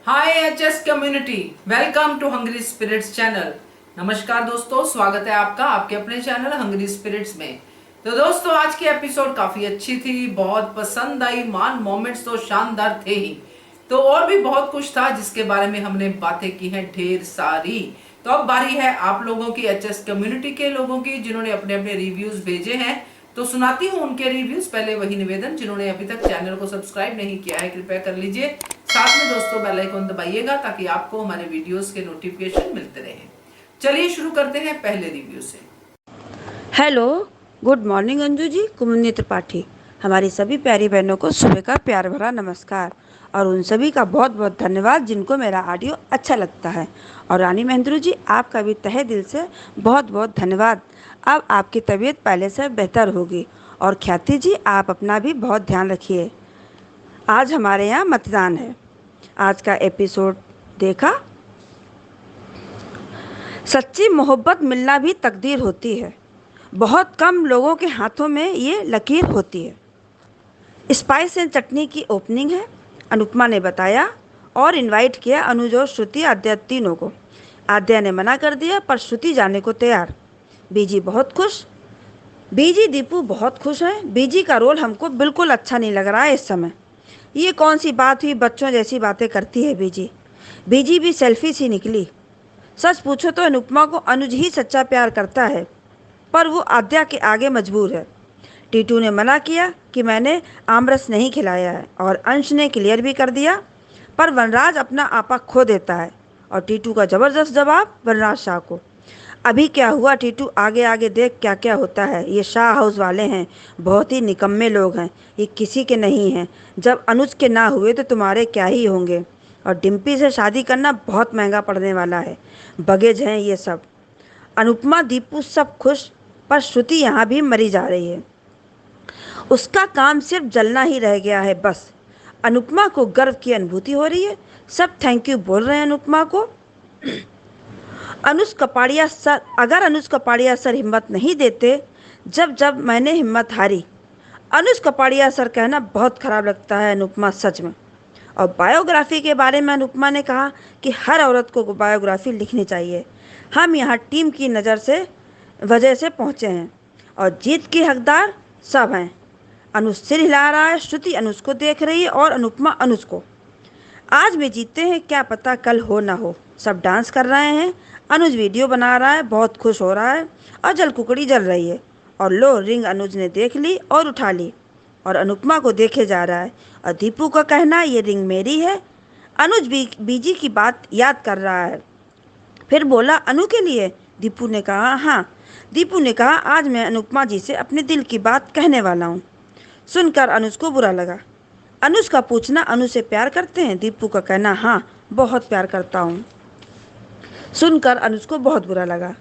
Hi HS community, welcome to hungry spirits channel. नमस्कार दोस्तों, स्वागत है आपका आपके अपने चैनल हंग्री स्पिरिट्स में। तो दोस्तों, आज की एपिसोड काफी अच्छी थी, बहुत पसंद आई। मान मोमेंट्स तो शानदार थे ही, तो और भी बहुत कुछ था जिसके बारे में हमने बातें की हैं ढेर सारी। तो अब बारी है आप लोगों की, एचएस कम्युनिटी के लोगों की, जिन्होंने अपने अपने रिव्यूज भेजे हैं। तो सुनाती हूँ उनके रिव्यूज। पहले वही निवेदन, जिन्होंने अभी तक चैनल को सब्सक्राइब नहीं किया है कृपया कर लीजिए। साथ में दोस्तों बेल आइकन दबाइएगा ताकि आपको हमारे वीडियोस के नोटिफिकेशन मिलते रहें। चलिए शुरू करते हैं पहले रिव्यू से। Hello, good morning Anju ji, कुमुदनी त्रिपाठी। हमारी सभी प्यारी बहनों को सुबह का प्यार भरा नमस्कार और उन सभी का बहुत बहुत धन्यवाद जिनको मेरा ऑडियो अच्छा लगता है। और रानी महेंद्रू जी, आपका भी तहे दिल से बहुत बहुत धन्यवाद। अब आपकी तबीयत पहले से बेहतर होगी। और ख्याति जी, आप अपना भी बहुत ध्यान रखिए। आज हमारे यहाँ मतदान है। आज का एपिसोड देखा। सच्ची मोहब्बत मिलना भी तकदीर होती है। बहुत कम लोगों के हाथों में ये लकीर होती है। स्पाइस एंड चटनी की ओपनिंग है, अनुपमा ने बताया। और इनवाइट किया अनुज और श्रुति, आद्या तीनों को। आद्या ने मना कर दिया पर श्रुति जाने को तैयार। बीजी बहुत खुश। बीजी दीपू बहुत खुश है। बीजी का रोल हमको बिल्कुल अच्छा नहीं लग रहा है इस समय। ये कौन सी बात हुई, बच्चों जैसी बातें करती है बीजी। बीजी भी सेल्फी सी निकली। सच पूछो तो अनुपमा को अनुज ही सच्चा प्यार करता है, पर वो आद्या के आगे मजबूर है। टीटू ने मना किया कि मैंने आमरस नहीं खिलाया है और अंश ने क्लियर भी कर दिया, पर वनराज अपना आपा खो देता है। और टीटू का ज़बरदस्त जवाब वनराज शाह को। अभी क्या हुआ टीटू, आगे आगे देख क्या क्या होता है। ये शाह हाउस वाले हैं, बहुत ही निकम्मे लोग हैं। ये किसी के नहीं हैं। जब अनुज के ना हुए तो तुम्हारे क्या ही होंगे। और डिम्पी से शादी करना बहुत महंगा पड़ने वाला है। बगेज हैं ये सब। अनुपमा दीपू सब खुश, पर श्रुति यहाँ भी मरी जा रही है। उसका काम सिर्फ जलना ही रह गया है बस। अनुपमा को गर्व की अनुभूति हो रही है। सब थैंक यू बोल रहे हैं अनुपमा को। अगर अनुज कपाड़िया सर हिम्मत नहीं देते, जब जब मैंने हिम्मत हारी। अनुज कपाड़िया सर कहना बहुत खराब लगता है अनुपमा, सच में। और बायोग्राफी के बारे में अनुपमा ने कहा कि हर औरत को बायोग्राफी लिखनी चाहिए। हम यहाँ टीम की वजह से पहुँचे हैं और जीत के हकदार सब हैं। अनुज सिर हिला रहा है, श्रुति अनुज को देख रही है और अनुपमा अनुज को। आज भी जीतते हैं, क्या पता कल हो ना हो। सब डांस कर रहे हैं। अनुज वीडियो बना रहा है, बहुत खुश हो रहा है और जल कुकड़ी जल रही है। और लो, रिंग अनुज ने देख ली और उठा ली और अनुपमा को देखे जा रहा है। और दीपू का कहना ये रिंग मेरी है। अनुज बीजी की बात याद कर रहा है, फिर बोला अनु के लिए। दीपू ने कहा हाँ। दीपू ने कहा आज मैं अनुपमा जी से अपने दिल की बात कहने वाला हूँ। सुनकर अनुज को बुरा लगा। अनुज का पूछना अनु से प्यार करते हैं, दीपू का कहना हाँ बहुत प्यार करता हूँ। सुनकर अनुज को बहुत बुरा लगा।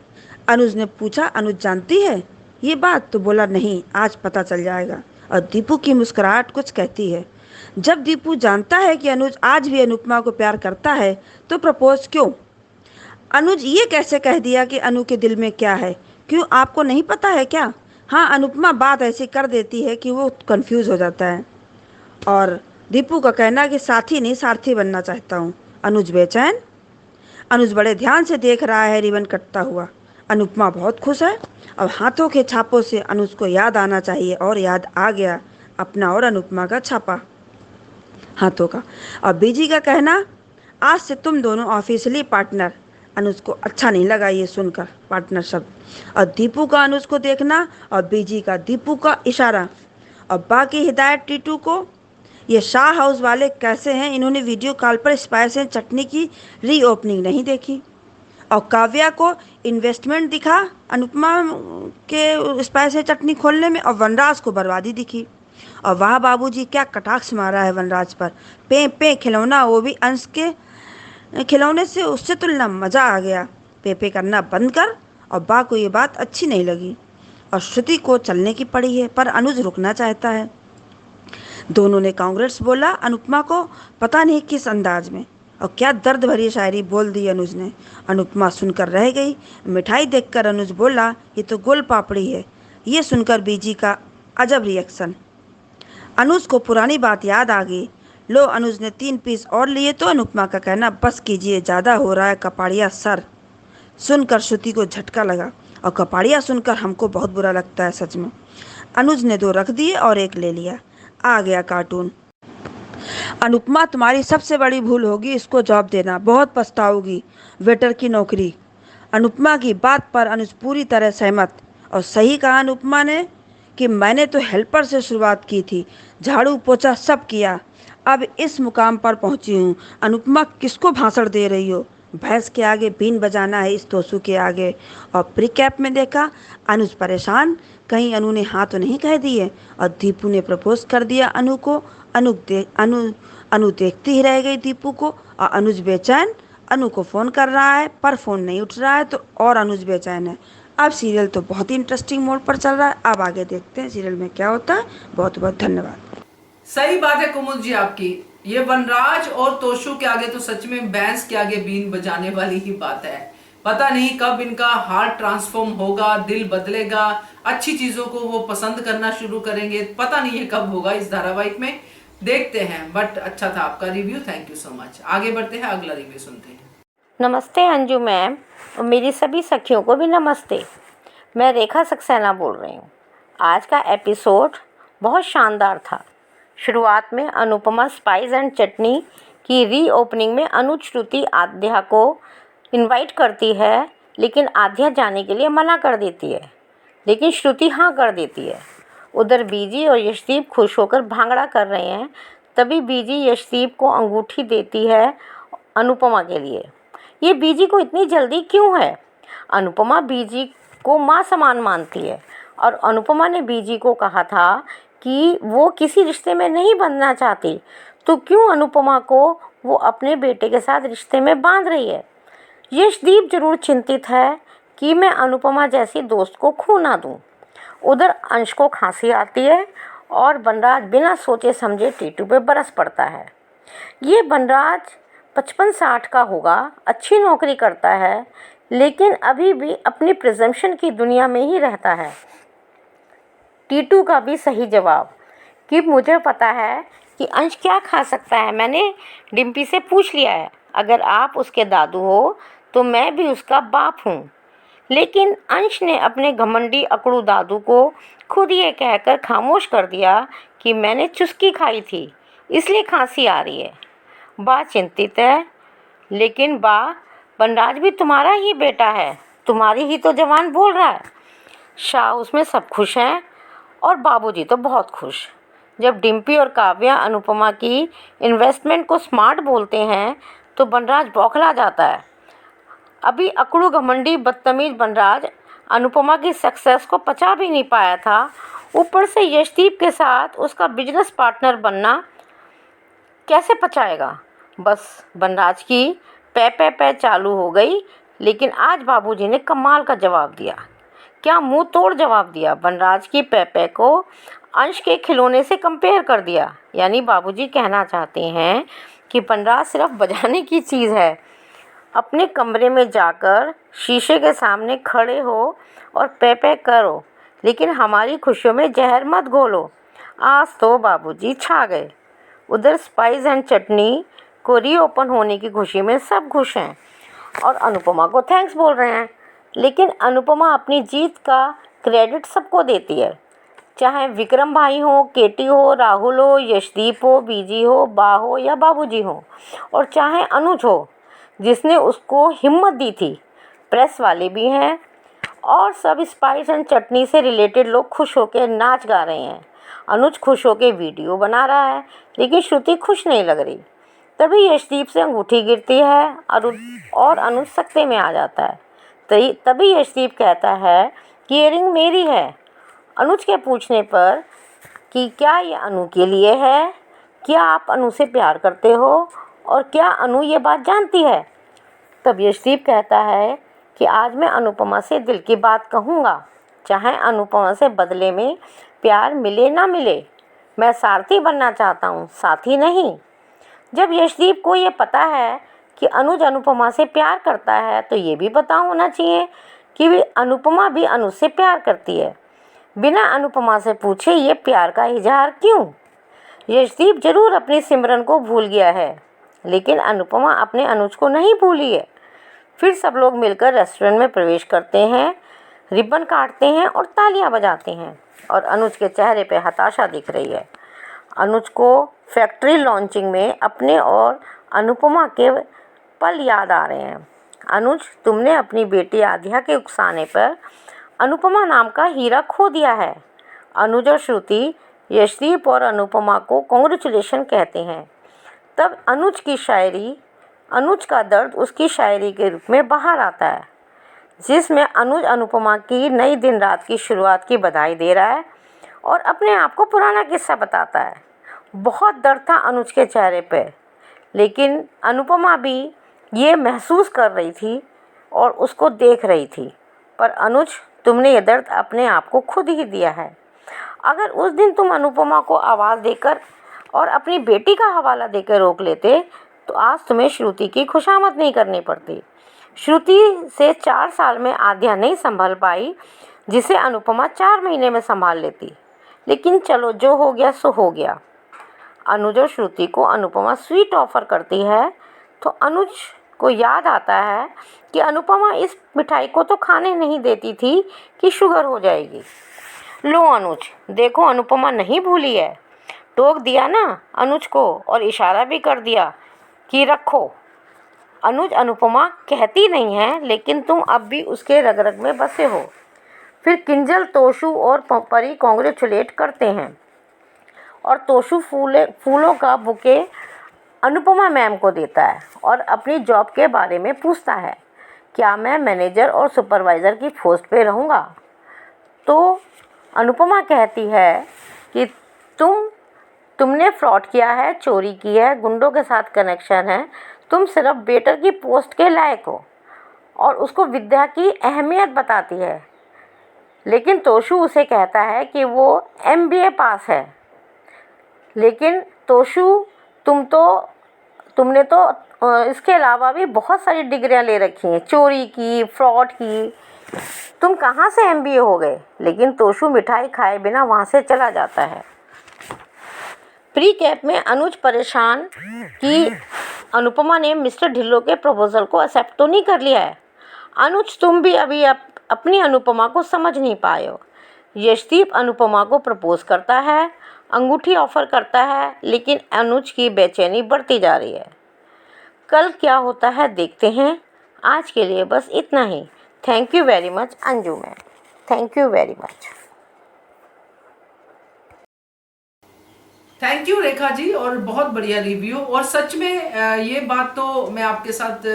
अनुज ने पूछा अनुज जानती है ये बात, तो बोला नहीं, आज पता चल जाएगा। और दीपू की मुस्कुराहट कुछ कहती है। जब दीपू जानता है कि अनुज आज भी अनुपमा को प्यार करता है तो प्रपोज क्यों? अनुज ये कैसे कह दिया कि अनु के दिल में क्या है? क्यों, आपको नहीं पता है क्या? हाँ, अनुपमा बात ऐसी कर देती है कि वो कंफ्यूज हो जाता है। और दीपू का कहना कि साथी नहीं सारथी बनना चाहता हूँ। अनुज बेचैन। अनुज बड़े ध्यान से देख रहा है रिबन कटता हुआ। अनुपमा बहुत खुश है। अब हाथों के छापों से अनुज को याद आना चाहिए, और याद आ गया अपना और अनुपमा का छापा हाथों का। और बीजी का कहना आज से तुम दोनों ऑफिशियली पार्टनर। अनुज को अच्छा नहीं लगा ये सुनकर पार्टनर शब्द। और दीपू का अनुज को देखना और बीजी का दीपू का इशारा। और बाकी हिदायत टीटू को। ये शाह हाउस वाले कैसे हैं, इन्होंने वीडियो कॉल पर स्पाइस एंड चटनी की रीओपनिंग नहीं देखी। और काव्या को इन्वेस्टमेंट दिखा अनुपमा के स्पाइस एंड चटनी खोलने में, और वनराज को बर्बादी दिखी। और वाह बाबूजी, क्या कटाक्ष मारा है वनराज पर। पे पे खिलौना, वो भी अंश के खिलौने से, उससे तुलना मज़ा आ गया। पे पे करना बंद कर। और बा को ये बात अच्छी नहीं लगी और श्रुति को चलने की पड़ी है, पर अनुज रुकना चाहता है। दोनों ने कांग्रेस बोला अनुपमा को, पता नहीं किस अंदाज में। और क्या दर्द भरी शायरी बोल दी अनुज ने। अनुपमा सुनकर रह गई। मिठाई देखकर अनुज बोला ये तो गोल पापड़ी है। ये सुनकर बीजी का अजब रिएक्शन। अनुज को पुरानी बात याद आ गई। लो अनुज ने 3 पीस और लिए तो अनुपमा का कहना, बस कीजिए, ज़्यादा हो रहा है कपाड़िया सर। सुनकर श्रुति को झटका लगा, और कपाड़िया सुनकर हमको बहुत बुरा लगता है सच में। अनुज ने 2 रख दिए और 1 ले लिया। आ गया कार्टून। अनुपमा, तुम्हारी सबसे बड़ी भूल होगी इसको जॉब देना, बहुत पछताओगी, वेटर की नौकरी। अनुपमा की बात पर अनुज पूरी तरह सहमत। और सही कहा अनुपमा ने कि मैंने तो हेल्पर से शुरुआत की थी, झाड़ू पोछा सब किया, अब इस मुकाम पर पहुंची हूँ। अनुपमा, किसको भाषण दे रही हो? भैंस के आगे बीन बजाना है इस तोसू के आगे। और प्रीकैप में देखा अनुज परेशान, कहीं अनु ने हाँ तो नहीं कह दिए। और दीपू ने प्रपोज कर दिया अनु को। अनु देखती ही रह गई दीपू को। और अनुज बेचैन, अनु को फ़ोन कर रहा है पर फ़ोन नहीं उठ रहा है, तो और अनुज बेचैन है। अब सीरियल तो बहुत ही इंटरेस्टिंग मोड पर चल रहा है। अब आगे देखते हैं सीरियल में क्या होता है। बहुत बहुत धन्यवाद। सही बात है कुमुद जी आपकी। ये वनराज और तोशु के आगे तो सच में भैंस के आगे बीन बजाने वाली ही बात है। पता नहीं कब इनका हार्ट ट्रांसफॉर्म होगा, दिल बदलेगा, अच्छी चीजों को वो पसंद करना शुरू करेंगे। पता नहीं ये कब होगा इस धारावाहिक में, देखते हैं। बट अच्छा था आपका review, thank you so much. आगे बढ़ते हैं, अगला रिव्यू सुनते हैं। नमस्ते अंजू मैम, और मेरी सभी सखियों को भी नमस्ते। मैं रेखा सक्सेना बोल रही हूँ। आज का एपिसोड बहुत शानदार था। शुरुआत में अनुपमा स्पाइस एंड चटनी की रीओपनिंग में अनुज श्रुति आध्या को इनवाइट करती है, लेकिन आध्या जाने के लिए मना कर देती है, लेकिन श्रुति हाँ कर देती है। उधर बीजी और यशदीप खुश होकर भांगड़ा कर रहे हैं। तभी बीजी यशदीप को अंगूठी देती है अनुपमा के लिए। ये बीजी को इतनी जल्दी क्यों है? अनुपमा बीजी को माँ समान मानती है, और अनुपमा ने बीजी को कहा था कि वो किसी रिश्ते में नहीं बंधना चाहती, तो क्यों अनुपमा को वो अपने बेटे के साथ रिश्ते में बांध रही है? यशदीप जरूर चिंतित है कि मैं अनुपमा जैसी दोस्त को खो ना दूँ। उधर अंश को खांसी आती है और बनराज बिना सोचे समझे टीटू पे बरस पड़ता है। ये बनराज 55-60 का होगा, अच्छी नौकरी करता है, लेकिन अभी भी अपनी प्रिजम्पशन की दुनिया में ही रहता है। टीटू का भी सही जवाब कि मुझे पता है कि अंश क्या खा सकता है। मैंने डिम्पी से पूछ लिया है, अगर आप उसके दादू हो तो मैं भी उसका बाप हूँ। लेकिन अंश ने अपने घमंडी अकड़ू दादू को खुद ये कहकर खामोश कर दिया कि मैंने चुस्की खाई थी इसलिए खांसी आ रही है। बा चिंतित है, लेकिन बा, बनराज भी तुम्हारा ही बेटा है, तुम्हारी ही तो जवान बोल रहा है। शाह उसमें सब खुश हैं और बाबूजी तो बहुत खुश। जब डिम्पी और काव्या अनुपमा की इन्वेस्टमेंट को स्मार्ट बोलते हैं तो बनराज बौखला जाता है। अभी अकड़ू घमंडी बदतमीज बनराज अनुपमा की सक्सेस को पचा भी नहीं पाया था, ऊपर से यशदीप के साथ उसका बिजनेस पार्टनर बनना कैसे पचाएगा। बस बनराज की पै चालू हो गई। लेकिन आज बाबूजी ने कमाल का जवाब दिया। क्या मुंह तोड़ जवाब दिया। बनराज की पै को अंश के खिलौने से कंपेयर कर दिया। यानी बाबूजी कहना चाहते हैं कि बनराज सिर्फ बजाने की चीज़ है। अपने कमरे में जाकर शीशे के सामने खड़े हो और पै करो, लेकिन हमारी खुशियों में जहर मत घोलो। आज तो बाबूजी छा गए। उधर स्पाइस एंड चटनी को रीओपन होने की खुशी में सब खुश हैं और अनुपमा को थैंक्स बोल रहे हैं। लेकिन अनुपमा अपनी जीत का क्रेडिट सबको देती है, चाहे विक्रम भाई हो, केटी हो, राहुल हो, यशदीप हो, बीजी हो, बा हो या बाबूजी हो, और चाहे अनुज हो जिसने उसको हिम्मत दी थी। प्रेस वाले भी हैं और सब स्पाइस एंड चटनी से रिलेटेड लोग खुश होकर नाच गा रहे हैं। अनुज खुश होकर वीडियो बना रहा है, लेकिन श्रुति खुश नहीं लग रही। तभी यशदीप से अंगूठी गिरती है और अनुज सकते में आ जाता है। तभी यशदीप कहता है कि ये रिंग मेरी है। अनुज के पूछने पर कि क्या ये अनु के लिए है, क्या आप अनु से प्यार करते हो और क्या अनु ये बात जानती है, तब यशदीप कहता है कि आज मैं अनुपमा से दिल की बात कहूँगा, चाहे अनुपमा से बदले में प्यार मिले ना मिले। मैं सारथी बनना चाहता हूँ, साथी नहीं। जब यशदीप को ये पता है कि अनुज अनुपमा से प्यार करता है, तो ये भी पता होना चाहिए कि अनुपमा भी अनुज से प्यार करती है। बिना अनुपमा से पूछे ये प्यार का इजहार क्यों? यशदीप जरूर अपनी सिमरन को भूल गया है, लेकिन अनुपमा अपने अनुज को नहीं भूली है। फिर सब लोग मिलकर रेस्टोरेंट में प्रवेश करते हैं, रिबन काटते हैं और तालियां बजाते हैं और अनुज के चेहरे पे हताशा दिख रही है। अनुज को फैक्ट्री लॉन्चिंग में अपने और अनुपमा के पल याद आ रहे हैं। अनुज, तुमने अपनी बेटी आध्या के उकसाने पर अनुपमा नाम का हीरा खो दिया है। अनुज और श्रुति यशदीप और अनुपमा को कॉन्ग्रेचुलेशन कहते हैं। तब अनुज की शायरी, अनुज का दर्द उसकी शायरी के रूप में बाहर आता है, जिसमें अनुज अनुपमा की नई दिन रात की शुरुआत की बधाई दे रहा है और अपने आप को पुराना किस्सा बताता है। बहुत दर्द था अनुज के चेहरे पे, लेकिन अनुपमा भी ये महसूस कर रही थी और उसको देख रही थी। पर अनुज, तुमने ये दर्द अपने आप को खुद ही दिया है। अगर उस दिन तुम अनुपमा को आवाज़ देकर और अपनी बेटी का हवाला देकर रोक लेते तो आज तुम्हें श्रुति की खुशामद नहीं करनी पड़ती। श्रुति से 4 साल में आध्या नहीं संभल पाई, जिसे अनुपमा 4 महीने में संभाल लेती। लेकिन चलो, जो हो गया सो हो गया। अनुज और श्रुति को अनुपमा स्वीट ऑफर करती है तो अनुज को याद आता है कि अनुपमा इस मिठाई को तो खाने नहीं देती थी कि शुगर हो जाएगी। लो अनुज, देखो अनुपमा नहीं भूली है। टोक दिया ना अनुज को और इशारा भी कर दिया कि रखो। अनुज अनुपमा कहती नहीं है, लेकिन तुम अब भी उसके रग रग में बसे हो। फिर किंजल, तोशु और परी कॉन्ग्रेचुलेट करते हैं और तोशु फूलों का बुके अनुपमा मैम को देता है और अपनी जॉब के बारे में पूछता है, क्या मैं मैनेजर और सुपरवाइज़र की पोस्ट पे रहूँगा? तो अनुपमा कहती है कि तुमने फ्रॉड किया है, चोरी की है, गुंडों के साथ कनेक्शन है, तुम सिर्फ वेटर की पोस्ट के लायक हो, और उसको विद्या की अहमियत बताती है। लेकिन तोशु उसे कहता है कि वो MBA पास है। लेकिन तोशु, तुमने तो इसके अलावा भी बहुत सारी डिग्रियां ले रखी हैं, चोरी की, फ्रॉड की, तुम कहाँ से MBA हो गए? लेकिन तोशु मिठाई खाए बिना वहाँ से चला जाता है। प्री कैप में अनुज परेशान कि अनुपमा ने मिस्टर ढिल्लों के प्रपोजल को एक्सेप्ट तो नहीं कर लिया है। अनुज, तुम भी अभी अपनी अनुपमा को समझ नहीं पाए हो। यशदीप अनुपमा को प्रपोज करता है, अंगूठी ऑफर करता है, लेकिन अनुज की बेचैनी बढ़ती जा रही है। कल क्या होता है देखते हैं। आज के लिए बस इतना ही। Thank you very much Anju ma'am, thank you very much. Thank you Rekha ji, और बहुत बढ़िया रिव्यू। और सच में ये बात तो मैं आपके साथ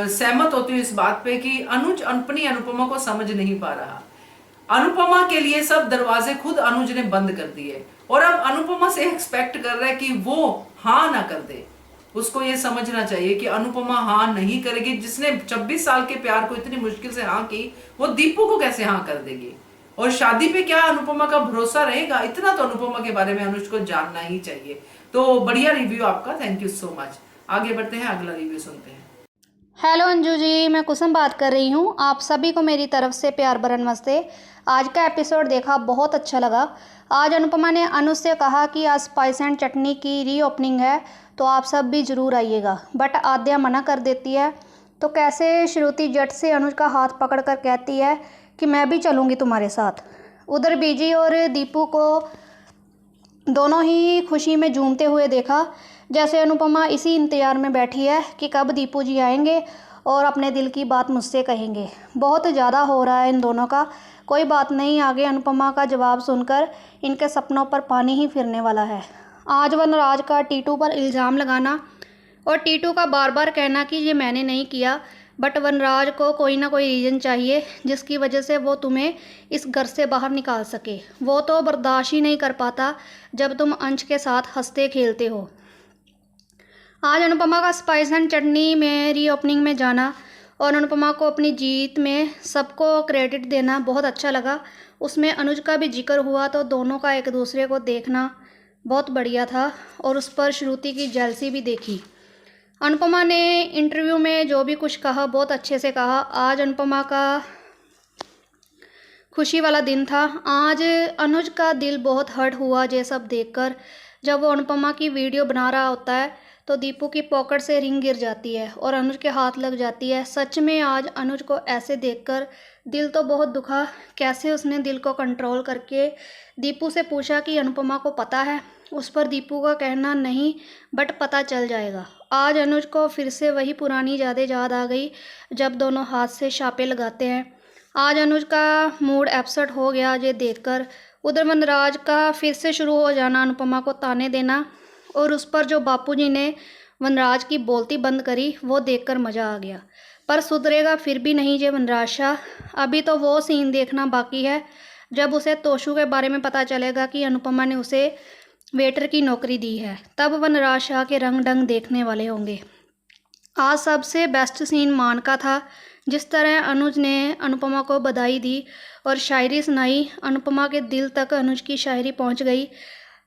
सहमत होती हूँ इस बात पे कि अनुज अपनी अनुपमा को समझ नहीं पा रहा। अनुपमा के लिए सब दरवाजे खुद अनुज ने बंद कर दिए और अब अनुपमा से एक्सपेक्ट कर रहा है कि वो हाँ ना कर दे। उसको ये समझना चाहिए कि अनुपमा हाँ नहीं करेगी। जिसने 26 साल के प्यार को इतनी मुश्किल से हाँ की, वो दीपू को कैसे हाँ कर देगी? और शादी पे क्या अनुपमा का भरोसा रहेगा? इतना तो अनुपमा के बारे में अनुज को जानना ही चाहिए। तो बढ़िया रिव्यू आपका, थैंक यू सो मच। आगे बढ़ते हैं, अगला रिव्यू सुनते हैं। हेलो अंजू जी, मैं कुसुम बात कर रही हूँ। आप सभी को मेरी तरफ से प्यार भरा नमस्ते। आज का एपिसोड देखा, बहुत अच्छा लगा। आज अनुपमा ने अनुज से कहा कि आज स्पाइस एंड चटनी की रीओपनिंग है, तो आप सब भी ज़रूर आइएगा। बट आद्या मना कर देती है। तो कैसे श्रुति जट से अनुज का हाथ पकड़कर कहती है कि मैं भी चलूँगी तुम्हारे साथ। उधर बीजी और दीपू को दोनों ही खुशी में झूमते हुए देखा, जैसे अनुपमा इसी इंतज़ार में बैठी है कि कब दीपू जी आएंगे और अपने दिल की बात मुझसे कहेंगे। बहुत ज़्यादा हो रहा है इन दोनों का। कोई बात नहीं, आगे अनुपमा का जवाब सुनकर इनके सपनों पर पानी ही फिरने वाला है। आज वनराज का टीटू पर इल्ज़ाम लगाना और टीटू का बार बार कहना कि ये मैंने नहीं किया, बट वनराज को कोई ना कोई रीज़न चाहिए जिसकी वजह से वो तुम्हें इस घर से बाहर निकाल सके। वो तो बर्दाश्त ही नहीं कर पाता जब तुम अंश के साथ हंसते खेलते हो। आज अनुपमा का स्पाइस एंड चटनी में रीओपनिंग में जाना और अनुपमा को अपनी जीत में सबको क्रेडिट देना बहुत अच्छा लगा। उसमें अनुज का भी जिक्र हुआ, तो दोनों का एक दूसरे को देखना बहुत बढ़िया था और उस पर श्रुति की जेलसी भी देखी। अनुपमा ने इंटरव्यू में जो भी कुछ कहा बहुत अच्छे से कहा। आज अनुपमा का खुशी वाला दिन था। आज अनुज का दिल बहुत हर्ट हुआ ये सब देखकर, जब वो अनुपमा की वीडियो बना रहा होता है तो दीपू की पॉकेट से रिंग गिर जाती है और अनुज के हाथ लग जाती है। सच में आज अनुज को ऐसे देखकर दिल तो बहुत दुखा। कैसे उसने दिल को कंट्रोल करके दीपू से पूछा कि अनुपमा को पता है। उस पर दीपू का कहना नहीं, बट पता चल जाएगा। आज अनुज को फिर से वही पुरानी यादें याद आ गई जब दोनों हाथ से छापे लगाते हैं। आज अनुज का मूड अपसेट हो गया ये देखकर। उधर वनराज का फिर से शुरू हो जाना, अनुपमा को ताने देना, और उस पर जो बापूजी ने वनराज की बोलती बंद करी वो देखकर मज़ा आ गया। पर सुधरेगा फिर भी नहीं ये वनराज शाह। अभी तो वो सीन देखना बाकी है जब उसे तोशु के बारे में पता चलेगा कि अनुपमा ने उसे वेटर की नौकरी दी है। तब वनराज शाह के रंग ढंग देखने वाले होंगे। आज सबसे बेस्ट सीन मान का था। जिस तरह अनुज ने अनुपमा को बधाई दी और शायरी सुनाई, अनुपमा के दिल तक अनुज की शायरी पहुंच गई।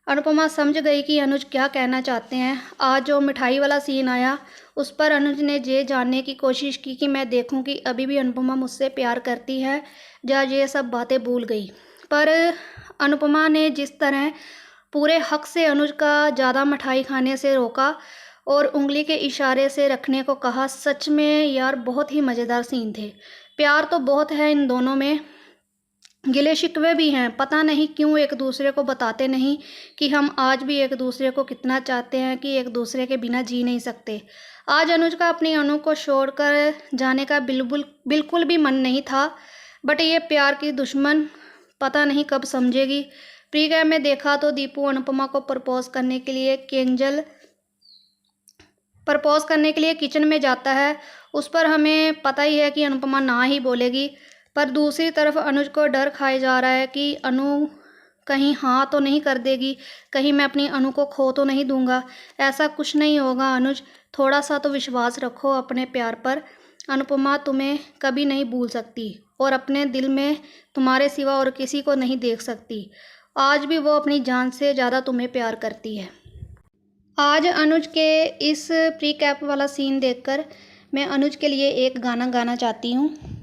अनुपमा समझ गई कि अनुज क्या कहना चाहते हैं। आज जो मिठाई वाला सीन आया उस पर अनुज ने ये जानने की कोशिश की कि मैं देखूं कि अभी भी अनुपमा मुझसे प्यार करती है या ये सब बातें भूल गई। पर अनुपमा ने जिस तरह पूरे हक से अनुज का ज़्यादा मिठाई खाने से रोका और उंगली के इशारे से रखने को कहा, सच में यार बहुत ही मज़ेदार सीन थे। प्यार तो बहुत है इन दोनों में, गिले शिकवे भी हैं। पता नहीं क्यों एक दूसरे को बताते नहीं कि हम आज भी एक दूसरे को कितना चाहते हैं, कि एक दूसरे के बिना जी नहीं सकते। आज अनुज का अपनी अनु को छोड़कर जाने का बिल्कुल भी मन नहीं था, बट ये प्यार की दुश्मन पता नहीं कब समझेगी। प्री कैप में देखा तो दीपू अनुपमा को प्रपोज करने के लिए किचन में जाता है। उस पर हमें पता ही है कि अनुपमा ना ही बोलेगी, पर दूसरी तरफ अनुज को डर खाए जा रहा है कि अनु कहीं हाँ तो नहीं कर देगी, कहीं मैं अपनी अनु को खो तो नहीं दूंगा। ऐसा कुछ नहीं होगा अनुज, थोड़ा सा तो विश्वास रखो अपने प्यार पर। अनुपमा तुम्हें कभी नहीं भूल सकती और अपने दिल में तुम्हारे सिवा और किसी को नहीं देख सकती। आज भी वो अपनी जान से ज़्यादा तुम्हें प्यार करती है। आज अनुज के इस प्री कैप वाला सीन देखकर मैं अनुज के लिए एक गाना गाना चाहती हूँ।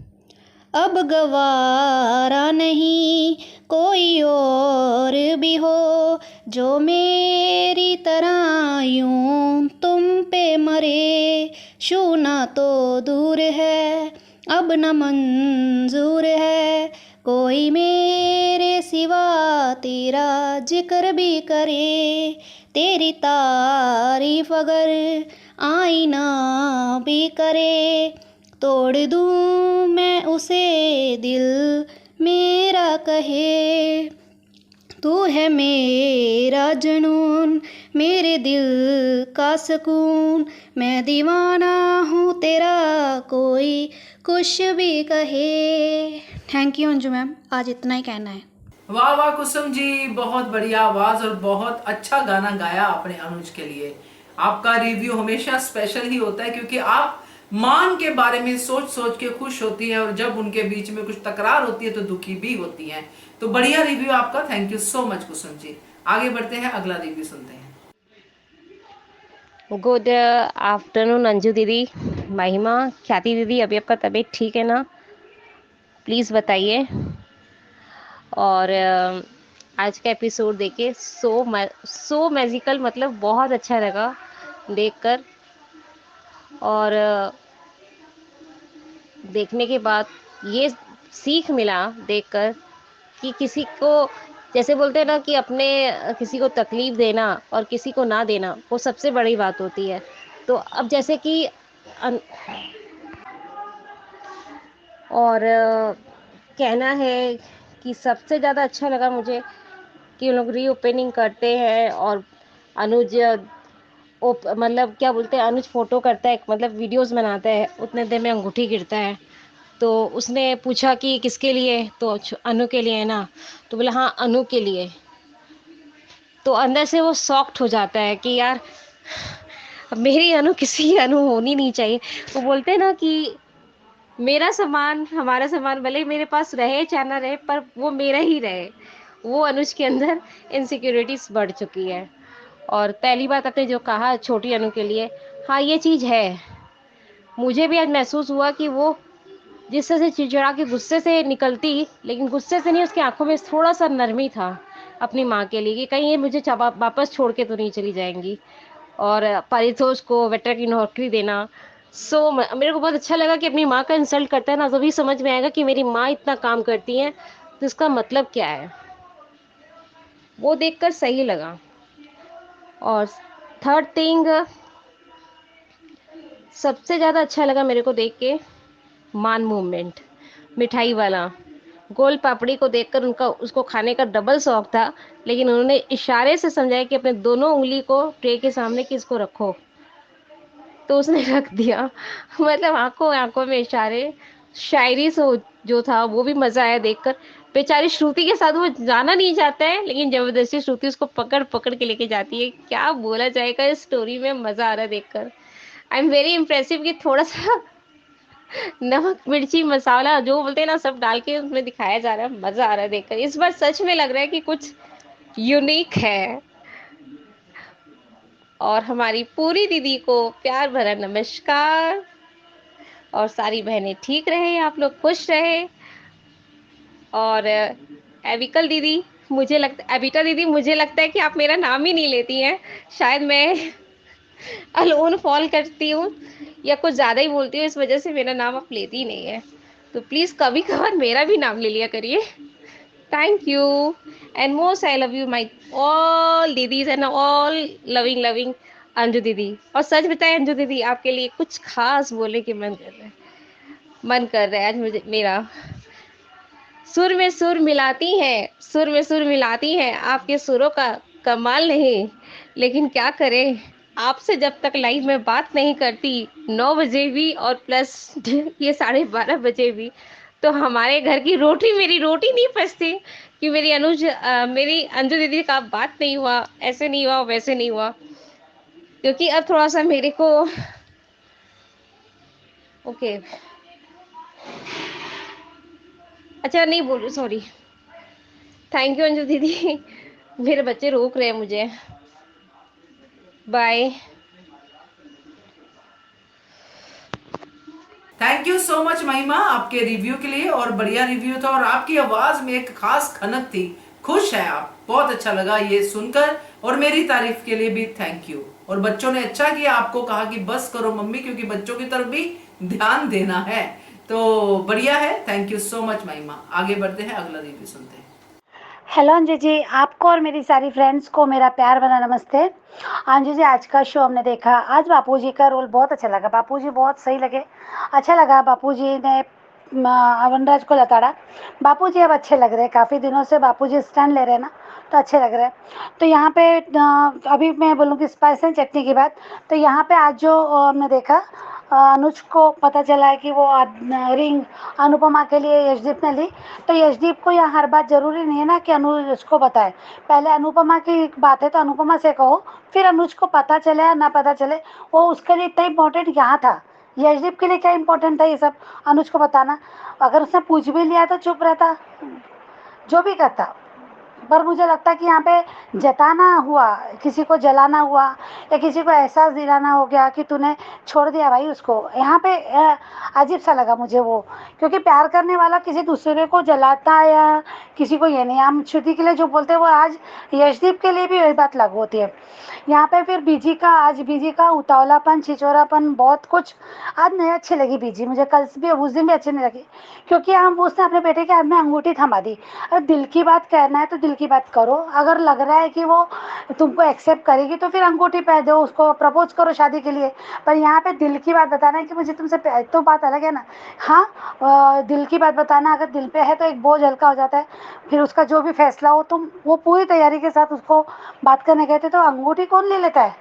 अब गवारा नहीं कोई और भी हो जो मेरी तरह यूं तुम पे मरे, छूना तो दूर है अब न मंजूर है, कोई मेरे सिवा तेरा जिक्र भी करे, तेरी तारीफ अगर आईना भी करे, तोड़ दूँ मैं उसे दिल मेरा कहे, तू है मेरा जुनून मेरे दिल का सुकून, मैं दीवाना हूँ तेरा कोई कुछ भी कहे। थैंक यू अंजू मैम, आज इतना ही कहना है। वाह वाह कुसुम जी, बहुत बढ़िया आवाज और बहुत अच्छा गाना गाया आपने अनुज के लिए। आपका रिव्यू हमेशा स्पेशल ही होता है क्योंकि आप मान के बारे में सोच सोच के खुश होती है और जब उनके बीच में कुछ तकरार होती है तो दुखी भी होती है। तो बढ़िया रिव्यू आपका, thank you so much Kusum ji. आगे बढ़ते हैं, अगला रिव्यू सुनते हैं। गुड आफ्टरनून अंजू दीदी, महिमा, ख्याति दीदी, अभी आपका तबीयत ठीक है ना? प्लीज़ बताइए। और आज का एपिसोड देखे सो मैजिकल, मतलब बहुत अच्छा लगा देखकर। और देखने के बाद ये सीख मिला देखकर कि किसी को, जैसे बोलते हैं ना कि अपने किसी को तकलीफ़ देना और किसी को ना देना वो सबसे बड़ी बात होती है। तो अब जैसे कि कहना है कि सबसे ज़्यादा अच्छा लगा मुझे कि उन लोग रीओपनिंग करते हैं और अनुज मतलब क्या बोलते हैं, अनुज फ़ोटो करता है, मतलब वीडियोस बनाता है, उतने देर में अंगूठी गिरता है। तो उसने पूछा कि किसके लिए, तो अनु के लिए है ना, तो बोला हाँ अनु के लिए। तो अंदर से वो शॉक्ड हो जाता है कि यार मेरी अनु किसी की अनु होनी नहीं चाहिए। वो बोलते हैं ना कि मेरा सामान, हमारा सामान भले मेरे पास रहे चाहे ना रहे, पर वो मेरा ही रहे। वो अनुज के अंदर इनसिक्योरिटीज बढ़ चुकी है। और पहली बात आपने जो कहा छोटी अनु के लिए, हाँ ये चीज़ है। मुझे भी आज महसूस हुआ कि वो जिस तरह से चिड़चिड़ा के गुस्से से निकलती, लेकिन गुस्से से नहीं, उसकी आंखों में थोड़ा सा नरमी था अपनी माँ के लिए कि कहीं ये मुझे वापस छोड़ के तो नहीं चली जाएंगी, और परितोष को वेटर की नौकरी देना। मेरे को बहुत अच्छा लगा कि अपनी माँ का इंसल्ट करता है ना, तो भी समझ में आएगा कि मेरी माँ इतना काम करती हैं तो इसका मतलब क्या है, वो देखकर सही लगा। और थर्ड थिंग, सबसे ज़्यादा अच्छा लगा मेरे को देख के मान मूवमेंट, मिठाई वाला गोल पापड़ी को देखकर उनका उसको खाने का डबल शौक था, लेकिन उन्होंने इशारे से समझाया कि अपने दोनों उंगली को ट्रे के सामने कि इसको रखो, तो उसने रख दिया। मतलब आंखों आंखों में इशारे, शायरी से जो था वो भी मजा आया देखकर। बेचारी श्रुति के साथ वो जाना नहीं चाहता है, लेकिन जबरदस्ती श्रुति उसको पकड़ पकड़ के लेके जाती है। क्या बोला जाएगा, इस स्टोरी में मजा आ रहा है देखकर। आई एम वेरी इम्प्रेसिव कि थोड़ा सा नमक मिर्ची मसाला जो बोलते हैं ना, सब डाल के उसमें दिखाया जा रहा है। मजा आ रहा है देखकर, इस बार सच में लग रहा है कि कुछ यूनिक है। और हमारी पूरी दीदी को प्यार भरा नमस्कार, और सारी बहनें ठीक रहे, आप लोग खुश रहे। और एविकल दीदी, एबिटा दीदी, मुझे लगता है कि आप मेरा नाम ही नहीं लेती हैं, शायद मैं अलोन फॉल करती हूँ या कुछ ज़्यादा ही बोलती हूँ, इस वजह से मेरा नाम आप लेती ही नहीं है। तो प्लीज़ कभी कभार मेरा भी नाम ले लिया करिए। Thank you and most I love you my all didis and all loving Anju दीदी। और सच बताएं अंजू दीदी, आपके लिए कुछ खास बोलने की मन कर रहा है आज मुझे। मेरा सुर में सुर मिलाती हैं आपके सुरों का कमाल नहीं, लेकिन क्या करें, आपसे जब तक लाइव में बात नहीं करती 9 बजे भी और प्लस ये 12:30 बजे भी, तो हमारे घर की रोटी, मेरी रोटी नहीं पचती कि मेरी अंजू दीदी का बात नहीं हुआ, ऐसे नहीं हुआ, वैसे नहीं हुआ। क्योंकि अब थोड़ा सा मेरे को ओके, अच्छा नहीं बोल रही, सॉरी। थैंक यू अंजू दीदी। मेरे बच्चे रोक रहे हैं मुझे। Bye. Thank you so much Mahima आपके रिव्यू के लिए, और बढ़िया रिव्यू था, और आपकी आवाज में एक खास खनक थी। खुश है आप, बहुत अच्छा लगा ये सुनकर, और मेरी तारीफ के लिए भी थैंक यू। और बच्चों ने अच्छा किया, आपको कहा कि बस करो मम्मी, क्योंकि बच्चों की तरफ भी ध्यान देना है। तो बढ़िया है, थैंक यू सो मच महिमा। आगे बढ़ते हैं, अगला रिव्यू सुनते हैं। हेलो अंजू जी, आपको और मेरी सारी फ्रेंड्स को मेरा प्यार भरा नमस्ते। अंजू जी, आज का शो हमने देखा, आज बापूजी का रोल बहुत अच्छा लगा, बापूजी बहुत सही लगे, अच्छा लगा। बापूजी ने अवनराज को लताड़ा, बापूजी अब अच्छे लग रहे हैं, काफ़ी दिनों से बापूजी स्टैंड ले रहे हैं ना, तो अच्छे लग रहे हैं। तो यहाँ पे अभी मैं बोलूँगी स्पाइस एंड चटनी की बात, तो यहाँ पे आज जो हमने देखा, अनुज को पता चला है कि वो रिंग अनुपमा के लिए यशदीप ने ली, तो यशदीप को यहाँ हर बात ज़रूरी नहीं है ना कि अनुज उसको बताए। पहले अनुपमा की बात है तो अनुपमा से कहो, फिर अनुज को पता चले या ना पता चले, वो उसके लिए इतना इम्पोर्टेंट यहाँ था। यशदीप के लिए क्या इम्पोर्टेंट था ये सब अनुज को बताना? अगर उसने पूछ भी लिया तो चुप रहता, जो भी करता। पर मुझे लगता है कि यहाँ पे जताना हुआ, किसी को जलाना हुआ, या किसी को एहसास दिलाना हो गया कि तूने छोड़ दिया भाई उसको। यहाँ पे अजीब सा लगा मुझे वो, क्योंकि प्यार करने वाला किसी दूसरे को जलाता है या किसी को ये नहीं। हम श्रुति के लिए जो बोलते हैं वो आज यशदीप के लिए भी वही बात लागू होती है। यहाँ पे फिर बीजी का उतावलापन, छिचोरापन, बहुत कुछ आज नहीं अच्छी लगी बीजी मुझे, कल भी उस दिन भी अच्छी नहीं लगी, क्योंकि हम उसने अपने बेटे के हाथ में अंगूठी थमा दी। अगर दिल की बात कहना है तो दिल की बात करो, अगर लग रहा है कि वो तुमको एक्सेप्ट करेगी तो फिर अंगूठी पहन दो, उसको प्रपोज करो शादी के लिए। पर यहाँ पे दिल की बात बताना है कि मुझे तुमसे प्यार, तो बात अलग है ना। हाँ, दिल की बात बताना अगर दिल पे है तो एक बोझ हल्का हो जाता है, फिर उसका जो भी फैसला हो, तुम वो पूरी तैयारी के साथ उसको बात करने गए थे, तो अंगूठी कौन ले लेता है?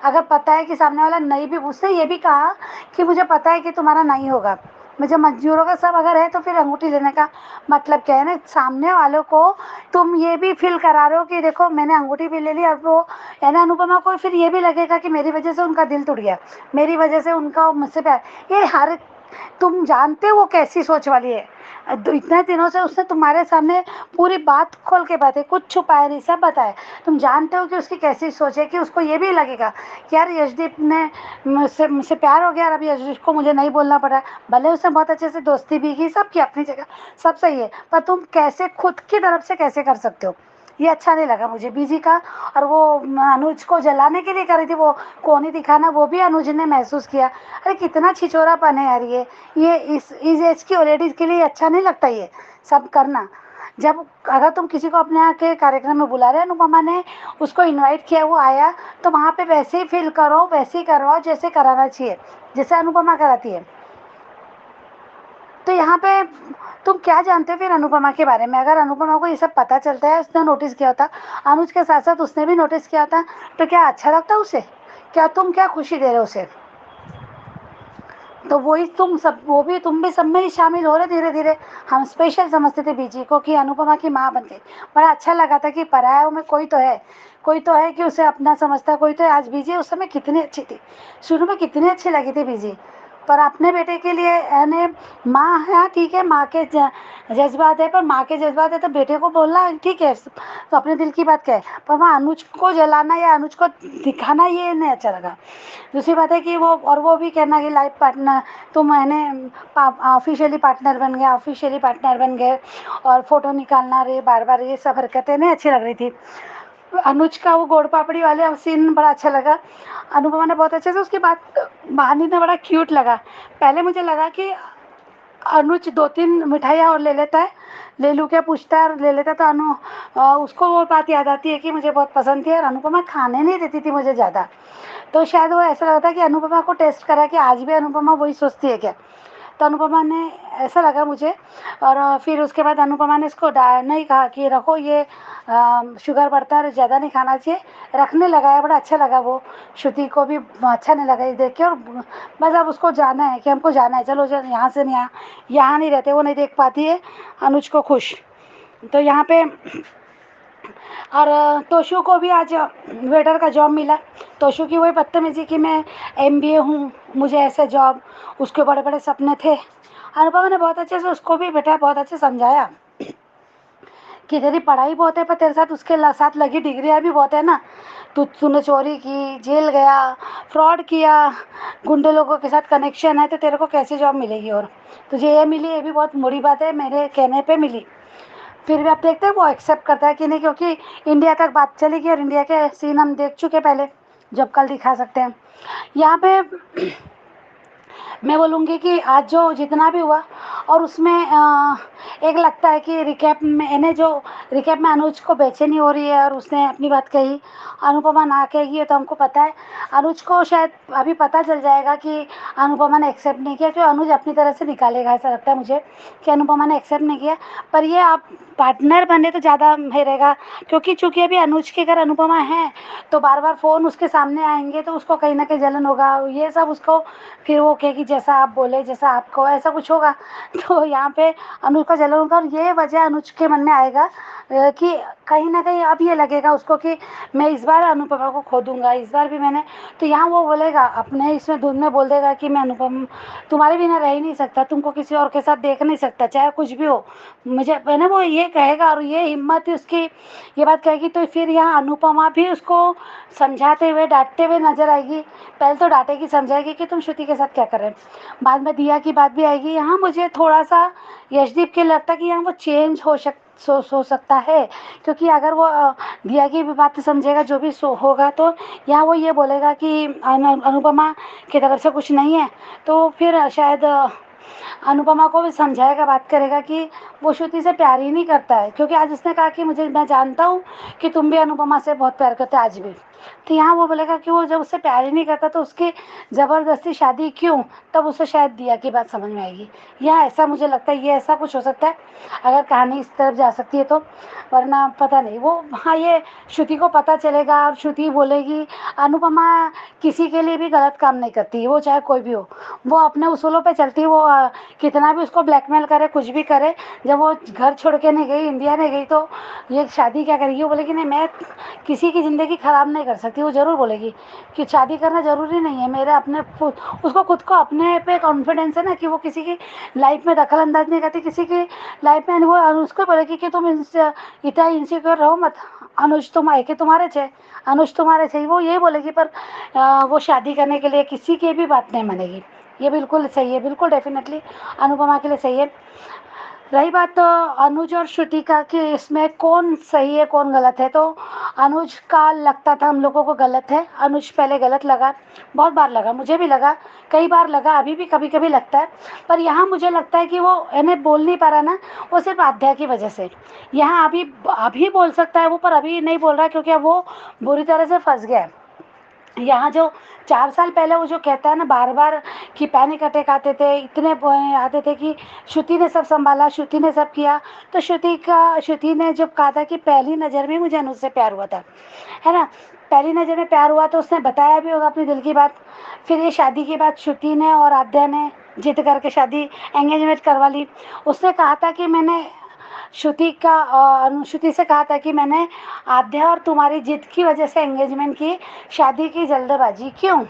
अगर पता है कि सामने वाला नहीं, भी उसने ये भी कहा कि मुझे पता है कि तुम्हारा नहीं होगा, मुझे मंजूर होगा, सब अगर है तो फिर अंगूठी लेने का मतलब क्या है ना? सामने वालों को तुम ये भी फील करा रहे हो कि देखो मैंने अंगूठी भी ले ली, अब वो है ना अनुपमा को फिर ये भी लगेगा कि मेरी वजह से उनका दिल टूट गया, मेरी वजह से उनका मुझसे प्यार। ये हर, तुम जानते हो वो कैसी सोच वाली है। इतने दिनों से उसने तुम्हारे सामने पूरी बात खोल के बातें, कुछ छुपाया नहीं, सब बताया। तुम जानते हो कि उसकी कैसी सोच है, कि उसको ये भी लगेगा कि यार यशदीप ने मुझसे प्यार हो गया, और अब यशदीप को मुझे नहीं बोलना पड़ा। भले उसने बहुत अच्छे से दोस्ती भी की, सब की अपनी जगह सब सही है, पर तुम कैसे खुद की तरफ से कैसे कर सकते हो? ये अच्छा नहीं लगा मुझे बीजी का। और वो अनुज को जलाने के लिए कर रही थी, वो कोनी दिखाना, वो भी अनुज ने महसूस किया। अरे कितना छिछोरापन है यार ये इस एज की लेडीज़ के लिए अच्छा नहीं लगता ये सब करना। जब अगर तुम किसी को अपने यहाँ के कार्यक्रम में बुला रहे हैं, अनुपमा ने उसको इनवाइट किया, वो आया, तो वहाँ पे वैसे ही फील करो, वैसे ही करवाओ जैसे कराना चाहिए, जैसे अनुपमा कराती है। तो यहाँ पे तुम क्या जानते हो फिर अनुपमा के बारे में? अगर अनुपमा को ये सब पता चलता है, उसने नोटिस किया होता, अनुज के साथ साथ उसने भी नोटिस किया था, तो क्या अच्छा लगता उसे? क्या खुशी दे रहे हो उसे? तो वही तुम भी सब में ही शामिल हो रहे धीरे धीरे। हम स्पेशल समझते थे बीजी को कि अनुपमा की माँ बन गई। बड़ा अच्छा लगा था कि परायाओं में कोई तो है कि उसे अपना समझता, कोई तो है। आज बीजी उस समय कितनी अच्छी थी, शुरू में कितनी अच्छी लगी थी बीजी, पर अपने बेटे के लिए यानी माँ है, ठीक है, माँ के जज्बात है, पर माँ के जज्बात है तो बेटे को बोलना ठीक है, तो अपने दिल की बात क्या है। पर वहाँ अनुज को जलाना या अनुज को दिखाना ये नहीं अच्छा लगा। दूसरी बात है कि वो भी कहना कि लाइफ पार्टनर तो मैंने ऑफिशियली पार्टनर बन गए और फोटो निकालना रे बार बार, ये सब हरकतें नहीं अच्छी लग रही थी। अनुज का वो गोड़ पापड़ी वाले सीन बड़ा अच्छा लगा, अनुपमा ने बहुत अच्छे से उसकी बात मानी, ने बड़ा क्यूट लगा। पहले मुझे लगा कि अनुज 2-3 मिठाइयाँ और ले लेता है, ले लूँ क्या पूछता है, और ले लेता तो उसको वो बात याद आती है कि मुझे बहुत पसंद थी और अनुपमा खाने नहीं देती थी मुझे ज़्यादा। तो शायद वो ऐसा लगता है कि अनुपमा को टेस्ट करा कि आज भी अनुपमा वही सोचती है क्या। तो अनुपमा ने, ऐसा लगा मुझे। और फिर उसके बाद अनुपमा ने इसको नहीं कहा कि रखो ये शुगर बढ़ता है और ज़्यादा नहीं खाना चाहिए, रखने लगाया। बड़ा अच्छा लगा वो, श्रुति को भी अच्छा नहीं लगा ये देख के। और बस अब उसको जाना है कि हमको जाना है, चलो यहाँ से यहाँ नहीं रहते, वो नहीं देख पाती है अनुज को खुश। तो यहाँ पे और तोशु को भी आज वेटर का जॉब मिला। तोशु की वही बदतमीजी कि मैं MBA हूँ, मुझे ऐसे जॉब, उसके बड़े बड़े सपने थे। अनुपमा ने बहुत अच्छे से उसको भी बेटा बहुत अच्छे समझाया कि तेरी पढ़ाई बहुत है, पर तेरे साथ उसके साथ लगी डिग्रियाँ भी बहुत है ना। तूने चोरी की, जेल गया, फ्रॉड किया, गुंडे लोगों के साथ कनेक्शन है, तो तेरे को कैसे जॉब मिलेगी? और तुझे ये मिली, ये भी बहुत बुरी बात है, मेरे कहने पे मिली। फिर भी आप देखते हैं वो एक्सेप्ट करता है कि नहीं, क्योंकि इंडिया तक बात चलेगी और इंडिया के सीन हम देख चुके पहले, जब कल दिखा सकते हैं। यहाँ पे मैं बोलूँगी कि आज जो जितना भी हुआ, और उसमें एक लगता है कि रिकैप में अनुज को बेचैनी हो रही है और उसने अपनी बात कही, अनुपमा ना कहेगी तो हमको पता है अनुज को शायद अभी पता चल जाएगा कि अनुपमा ने एक्सेप्ट नहीं किया, क्योंकि अनुज अपनी तरह से निकालेगा, ऐसा लगता है मुझे कि अनुपमा ने एक्सेप्ट नहीं किया। पर ये आप पार्टनर बने तो ज़्यादा है रहेगा, क्योंकि चूँकि अभी अनुज के घर अनुपमा है तो बार बार फ़ोन उसके सामने आएंगे तो उसको कहीं ना कहीं जलन होगा, ये सब उसको फिर वो कहेगी जैसा आप बोले, जैसा आपको, ऐसा कुछ होगा। तो यहाँ पे अनुज का जलन होगा, और ये वजह अनुज के मन में आएगा कि कहीं ना कहीं अब ये लगेगा उसको कि मैं इस बार अनुपमा को खो दूंगा, इस बार भी मैंने। तो यहाँ वो बोलेगा अपने इसमें धुन में बोल देगा कि मैं अनुपम तुम्हारे बिना रह ही नहीं सकता, तुमको किसी और के साथ देख नहीं सकता, चाहे कुछ भी हो मुझे, मैंने वो ये कहेगा और ये हिम्मत ही उसकी ये बात कहेगी। तो फिर यहाँ अनुपमा भी उसको समझाते हुए डांटते हुए नजर आएगी। पहले तो डांटेगी, समझाएगी कि तुम श्रुति के साथ क्या कर रहे हैं, बाद में दिया की बात भी आएगी। यहाँ मुझे थोड़ा सा यशदीप के लगता कि यहाँ वो चेंज हो सकता है, क्योंकि अगर वो दिया की भी बात समझेगा जो भी होगा, तो यहाँ वो ये बोलेगा कि अनुपमा की तरफ से कुछ नहीं है, तो फिर शायद अनुपमा को भी समझाएगा, बात करेगा कि वो श्रुति से प्यार ही नहीं करता है, क्योंकि आज उसने कहा कि मैं जानता हूँ कि तुम भी अनुपमा से बहुत प्यार करते हो आज भी। तो यहाँ वो बोलेगा कि वो जब उससे प्यार ही नहीं करता तो उसकी ज़बरदस्ती शादी क्यों, तब उसे शायद दिया की बात समझ में आएगी। यहाँ ऐसा मुझे लगता है, ये ऐसा कुछ हो सकता है अगर कहानी इस तरफ जा सकती है तो, वरना पता नहीं। वो हाँ, ये श्रुति को पता चलेगा और श्रुति बोलेगी। अनुपमा किसी के लिए भी गलत काम नहीं करती, वो चाहे कोई भी हो, वो अपने उसूलों पे चलती है। वो कितना भी उसको ब्लैकमेल करे, कुछ भी करे, जब वो घर छोड़ के नहीं गई, इंडिया नहीं गई, तो ये शादी क्या करेगी? वो बोलेगी नहीं, मैं किसी की ज़िंदगी ख़राब नहीं कर सकती। वो ज़रूर बोलेगी कि शादी करना ज़रूरी नहीं है, मेरे अपने उसको खुद को अपने पे कॉन्फिडेंस है ना, कि वो किसी की लाइफ में दखल अंदाज नहीं करती, किसी की लाइफ में। वो उसको बोलेगी कि तुम इतना इनसिक्योर रहो मत, अनुज तुम्हारे छे, अनुज तुम्हारे छे, वो यही बोलेगी। पर वो शादी करने के लिए किसी की भी बात नहीं मानेगी। ये बिल्कुल सही है, बिल्कुल डेफिनेटली अनुपमा के लिए सही है। रही बात अनुज और श्रुति का कि इसमें कौन सही है कौन गलत है, तो अनुज का लगता था हम लोगों को गलत है। अनुज पहले गलत लगा, बहुत बार लगा, मुझे भी लगा, कई बार लगा, अभी भी कभी कभी लगता है। पर यहाँ मुझे लगता है कि वो इन्हें बोल नहीं पा रहा ना, वो सिर्फ आध्या की वजह से। यहाँ अभी अभी बोल सकता है वो, पर अभी नहीं बोल रहा क्योंकि अब वो बुरी तरह से फंस गया है। यहाँ जो 4 साल पहले वो जो कहता है ना बार बार कि पैनिक अटैक आते थे, इतने आते थे कि श्रुति ने सब संभाला, श्रुति ने सब किया। तो श्रुति ने जब कहा था कि पहली नज़र में मुझे अनुज से प्यार हुआ था, है ना, पहली नज़र में प्यार हुआ, तो उसने बताया भी होगा अपने दिल की बात। फिर ये शादी के बाद श्रुति ने और आद्या ने जिद करके शादी एंगेजमेंट करवा ली। उसने कहा था कि मैंने श्रुति से कहा था कि मैंने आध्या और तुम्हारी जिद की वजह से एंगेजमेंट की, शादी की जल्दबाजी क्यों?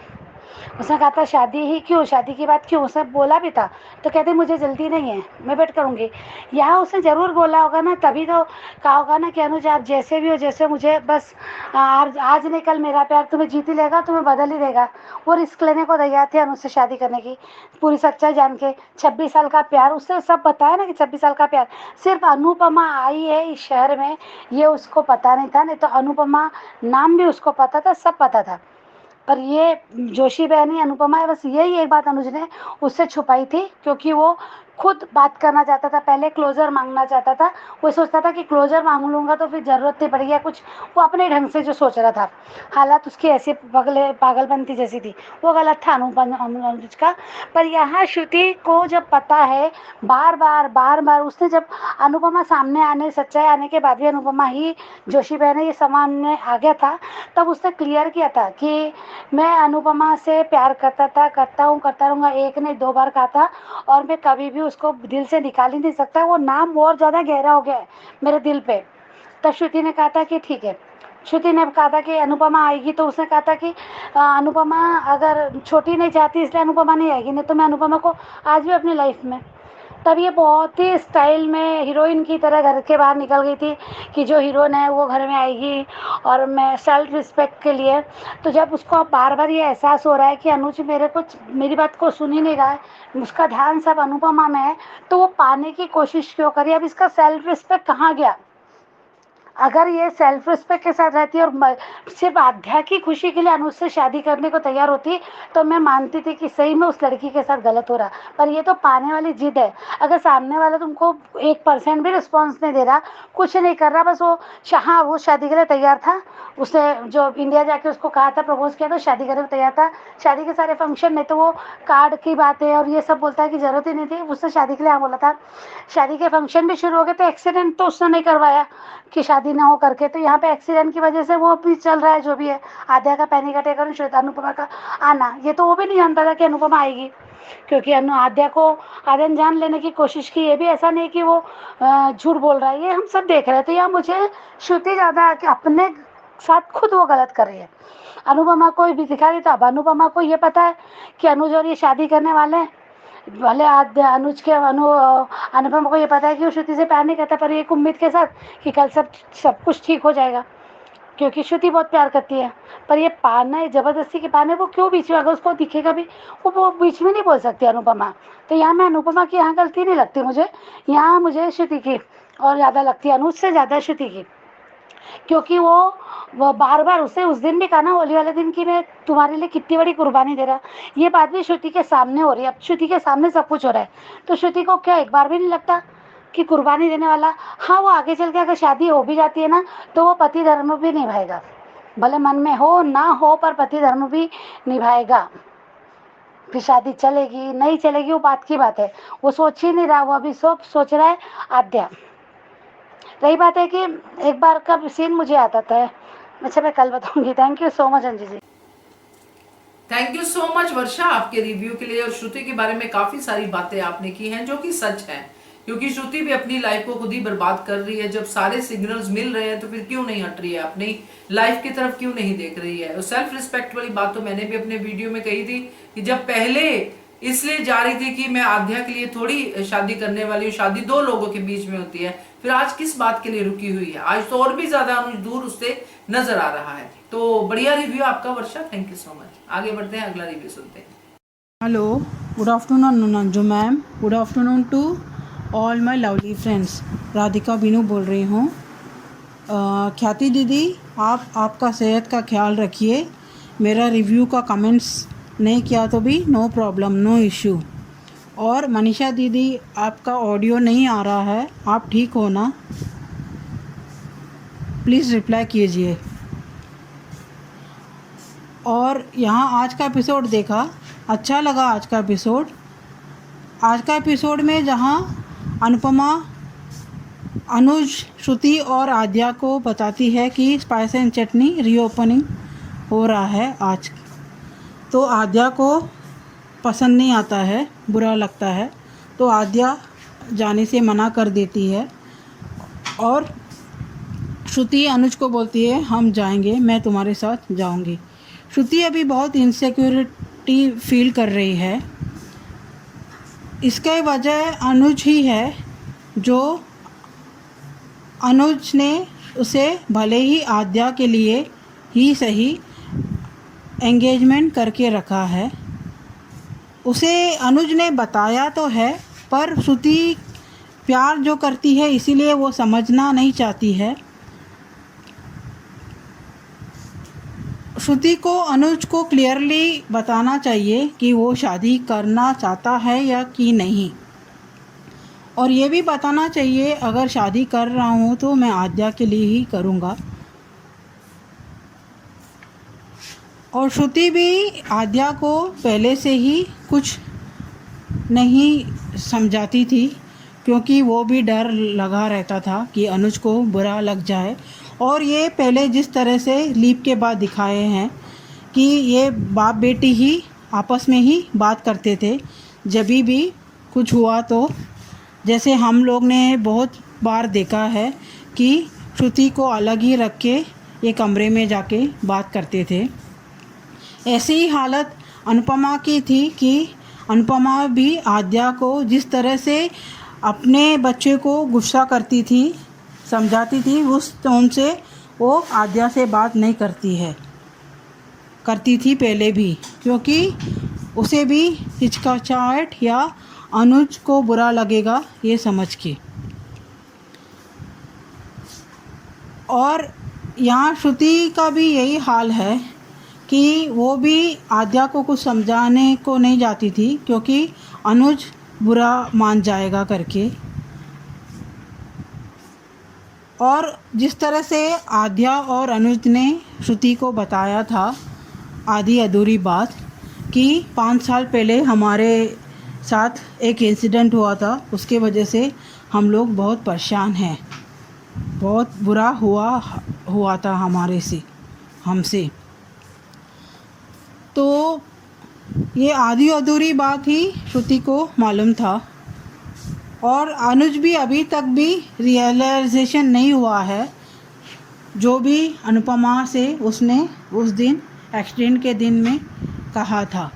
उसने कहा था शादी ही क्यों, शादी की बात क्यों? उसने बोला भी था, तो कहते मुझे जल्दी नहीं है, मैं वेट करूँगी। यहाँ उसने ज़रूर बोला होगा ना, तभी तो कहा होगा ना कि अनुज आप जैसे भी हो, जैसे मुझे बस आज नहीं कल मेरा प्यार तुम्हें जीत ही लेगा, तुम्हें बदल ही देगा। वो रिस्क लेने को तैयार थे अनुज से शादी करने की, पूरी सच्चाई जान के। 26 साल का प्यार, उससे सब बताया ना कि 26 साल का प्यार। सिर्फ अनुपमा आई है इस शहर में, ये उसको पता नहीं था, नहीं तो अनुपमा नाम भी उसको पता था, सब पता था। पर ये जोशी बहनी अनुपमा है, बस यही एक बात अनुज ने उससे छुपाई थी, क्योंकि वो खुद बात करना चाहता था, पहले क्लोजर मांगना चाहता था। वो सोचता था कि क्लोजर मांग लूँगा तो फिर ज़रूरत नहीं पड़ेगी, कुछ वो अपने ढंग से जो सोच रहा था। हालात उसकी ऐसी पागलपंती जैसी थी, वो गलत था अनुज का। पर यहाँ श्रुति को जब पता है, बार बार उसने जब अनुपमा सामने आने, सच्चाई आने के बाद भी अनुपमा ही जोशी बहन ये सामने आ गया था, तब उसने क्लियर किया था कि मैं अनुपमा से प्यार करता हूँ, करता रहूँगा। एक नहीं 2 बार कहा था, और मैं कभी भी उसको दिल से निकाल ही नहीं सकता। वो नाम और ज़्यादा गहरा हो गया है मेरे दिल पे। तब श्रुति ने कहा था कि ठीक है, श्रुति ने कहा था कि अनुपमा आएगी, तो उसने कहा था कि अनुपमा अगर छोटी नहीं चाहती इसलिए अनुपमा नहीं आएगी, नहीं तो मैं अनुपमा को आज भी अपनी लाइफ में। तब ये बहुत ही स्टाइल में हीरोइन की तरह घर के बाहर निकल गई थी कि जो हीरोइन है वो घर में आएगी और मैं सेल्फ रिस्पेक्ट के लिए। तो जब उसको बार बार ये एहसास हो रहा है कि अनुज मेरी बात को सुन ही नहीं रहा है, उसका ध्यान सब अनुपमा में है, तो वो पाने की कोशिश क्यों करी? अब इसका सेल्फ रिस्पेक्ट कहाँ गया? अगर ये सेल्फ रिस्पेक्ट के साथ रहती और सिर्फ आध्या की खुशी के लिए अनुज से शादी करने को तैयार होती, तो मैं मानती थी कि सही में उस लड़की के साथ गलत हो रहा। पर ये तो पाने वाली जिद है। अगर सामने वाला तुमको 1% भी रिस्पॉन्स नहीं दे रहा, कुछ नहीं कर रहा, बस वो शादी के लिए तैयार था। उसने जो इंडिया जाके उसको कहा था, प्रपोज किया, तो शादी करने को तैयार था। शादी के सारे फंक्शन में तो वो कार्ड की बातें और ये सब बोलता है कि ज़रूरत ही नहीं थी, उसने शादी के लिए हाँ बोला था। शादी के फंक्शन भी शुरू हो गए, तो एक्सीडेंट तो उसने नहीं करवाया कि शादी ना हो करके। तो यहाँ पे एक्सीडेंट की वजह से वो भी चल रहा है जो भी है। आध्या का पैनिक अटैक और श्वेता अनुपमा का आना, ये तो वो भी नहीं जानता था कि अनुपमा आएगी, क्योंकि आध्या ने जान लेने की कोशिश की। ये भी ऐसा नहीं कि वो झूठ बोल रहा है, ये हम सब देख रहे थे। यहाँ मुझे श्रुति ज़्यादा कि अपने साथ खुद वो गलत कर रही है। अनुपमा को भी दिखा रही था। अब अनुपमा को ये पता है कि अनुज और ये शादी करने वाले हैं, भले अनुपमा को ये पता है कि वो श्रुति से प्यार नहीं करता, पर एक उम्मीद के साथ कि कल सब कुछ ठीक हो जाएगा, क्योंकि श्रुति बहुत प्यार करती है। पर ये पाना, ज़बरदस्ती के पाने, वो क्यों बीच में? अगर उसको दिखेगा भी, वो बीच में नहीं बोल सकती अनुपमा। तो यहाँ मैं अनुपमा की यहाँ गलती नहीं लगती मुझे, यहाँ मुझे श्रुति की और ज़्यादा लगती है, अनुज से ज़्यादा श्रुति की। क्योंकि वो बार बार उससे उस दिन भी कहा ना, होली वाले दिन, कि मैं तुम्हारे लिए कितनी बड़ी कुर्बानी दे रहा। ये बात भी श्रुति के सामने हो रही है। अब श्रुति के सामने सब कुछ हो रहा है, तो श्रुति को क्या एक बार भी नहीं लगता कि कुर्बानी देने वाला? हाँ, वो आगे चल के अगर शादी हो भी जाती है ना, तो वो पति धर्म भी निभाएगा, भले मन में हो ना हो, पर पति धर्म भी निभाएगा। फिर शादी चलेगी नहीं चलेगी वो बात की बात है, वो सोच ही नहीं रहा, वो अभी सब सोच रहा है आद्या। रही बात है कि एक बार का सीन मुझे आता था, अच्छा मैं कल बताऊंगी। Thank you so much Anju ji. Thank you so much Varsha आपके रिव्यू के लिए। और श्रुति के बारे में काफी सारी बातें आपने की हैं जो कि सच है, क्योंकि श्रुति भी अपनी लाइफ को खुद ही बर्बाद कर रही है। जब सारे सिग्नल्स मिल रहे हैं तो फिर क्यों नहीं हट रही है, अपनी लाइफ की तरफ क्यों नहीं देख रही है? और सेल्फ रिस्पेक्ट वाली बात तो मैंने भी अपने वीडियो में कही थी कि जब पहले इसलिए जा रही थी कि मैं आध्या के लिए थोड़ी शादी करने वाली हूँ, शादी 2 लोगों के बीच में होती है, फिर आज किस बात के लिए रुकी हुई है? आज तो और भी ज्यादा अनुज दूर उससे नजर आ रहा है। तो बढ़िया रिव्यू आपका Varsha, thank you so much. आगे बढ़ते हैं, अगला रिव्यू सुनते हैं। Hello, good afternoon Anju ma'am, good afternoon to all my lovely friends. Radhika Binu बोल रही हूँ। ख्याति दीदी, आपका सेहत का ख्याल रखिए। मेरा रिव्यू का कमेंट्स नहीं किया तो भी नो प्रॉब्लम, नो इश्यू। और मनीषा दीदी, आपका ऑडियो नहीं आ रहा है, आप ठीक हो ना? प्लीज़ रिप्लाई कीजिए। और यहाँ आज का एपिसोड देखा, अच्छा लगा आज का एपिसोड। आज का एपिसोड में जहाँ अनुपमा अनुज, श्रुति और आद्या को बताती है कि स्पाइस एंड चटनी रीओपनिंग हो रहा है आज, तो आद्या को पसंद नहीं आता है, बुरा लगता है, तो आद्या जाने से मना कर देती है। और श्रुति अनुज को बोलती है हम जाएंगे, मैं तुम्हारे साथ जाऊंगी। श्रुति अभी बहुत इनसिक्योरिटी फील कर रही है। इसका वजह अनुज ही है, जो अनुज ने उसे भले ही आद्या के लिए ही सही एंगेजमेंट करके रखा है। उसे अनुज ने बताया तो है, पर श्रुति प्यार जो करती है इसीलिए वो समझना नहीं चाहती है। श्रुति को अनुज को क्लियरली बताना चाहिए कि वो शादी करना चाहता है या कि नहीं, और ये भी बताना चाहिए अगर शादी कर रहा हूँ तो मैं आद्या के लिए ही करूँगा। और श्रुति भी आद्या को पहले से ही कुछ नहीं समझाती थी, क्योंकि वो भी डर लगा रहता था कि अनुज को बुरा लग जाए। और ये पहले जिस तरह से लीप के बाद दिखाए हैं कि ये बाप बेटी ही आपस में ही बात करते थे जब भी कुछ हुआ, तो जैसे हम लोग ने बहुत बार देखा है कि श्रुति को अलग ही रख के ये कमरे में जाके बात करते थे। ऐसी ही हालत अनुपमा की थी कि अनुपमा भी आद्या को जिस तरह से अपने बच्चे को गुस्सा करती थी, समझाती थी, उस टोन से वो आद्या से बात नहीं करती थी पहले भी, क्योंकि उसे भी हिचकिचाहट या अनुज को बुरा लगेगा ये समझ के। और यहाँ श्रुति का भी यही हाल है कि वो भी आद्या को कुछ समझाने को नहीं जाती थी, क्योंकि अनुज बुरा मान जाएगा करके। और जिस तरह से आद्या और अनुज ने श्रुति को बताया था आधी अधूरी बात कि 5 साल पहले हमारे साथ एक इंसिडेंट हुआ था, उसके वजह से हम लोग बहुत परेशान हैं, बहुत बुरा हुआ था हमसे। तो ये आधी अधूरी बात ही श्रुति को मालूम था। और अनुज भी अभी तक भी रियलाइजेशन नहीं हुआ है, जो भी अनुपमा से उसने उस दिन एक्सीडेंट के दिन में कहा था।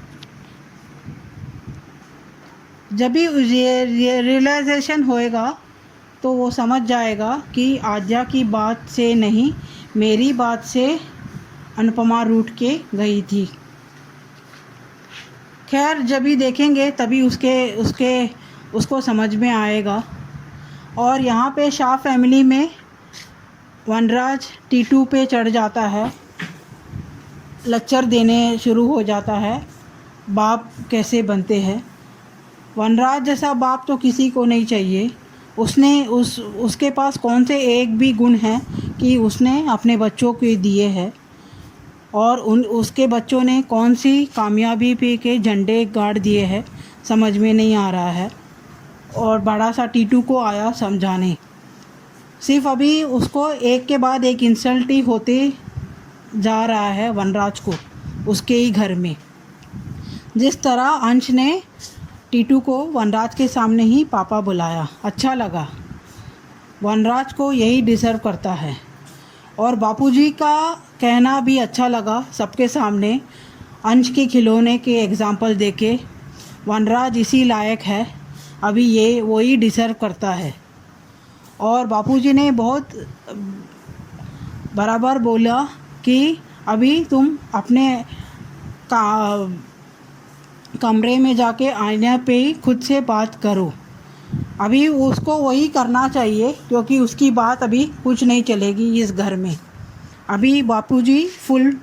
जब भी रियलाइजेशन होएगा तो वो समझ जाएगा कि आद्या की बात से नहीं, मेरी बात से अनुपमा रूठ के गई थी। खैर, जब भी देखेंगे तभी उसको समझ में आएगा। और यहाँ पे शाह फैमिली में वनराज टीटू पे चढ़ जाता है, लेक्चर देने शुरू हो जाता है बाप कैसे बनते हैं। वनराज जैसा बाप तो किसी को नहीं चाहिए। उसके पास कौन से एक भी गुण हैं कि उसने अपने बच्चों को दिए हैं, और उसके बच्चों ने कौन सी कामयाबी पे के झंडे गाड़ दिए हैं, समझ में नहीं आ रहा है। और बड़ा सा टीटू को आया समझाने, सिर्फ अभी उसको एक के बाद एक इंसल्ट ही होते जा रहा है वनराज को उसके ही घर में। जिस तरह अंश ने टीटू को वनराज के सामने ही पापा बुलाया, अच्छा लगा। वनराज को यही डिज़र्व करता है। और बापूजी का कहना भी अच्छा लगा सबके सामने, अंश के खिलौने के एग्जाम्पल देके वनराज इसी लायक है, अभी ये वही डिज़र्व करता है। और बापूजी ने बहुत बराबर बोला कि अभी तुम अपने कमरे में जाके आईने पे ही खुद से बात करो, अभी उसको वही करना चाहिए, क्योंकि उसकी बात अभी कुछ नहीं चलेगी इस घर में। अभी बापूजी फुल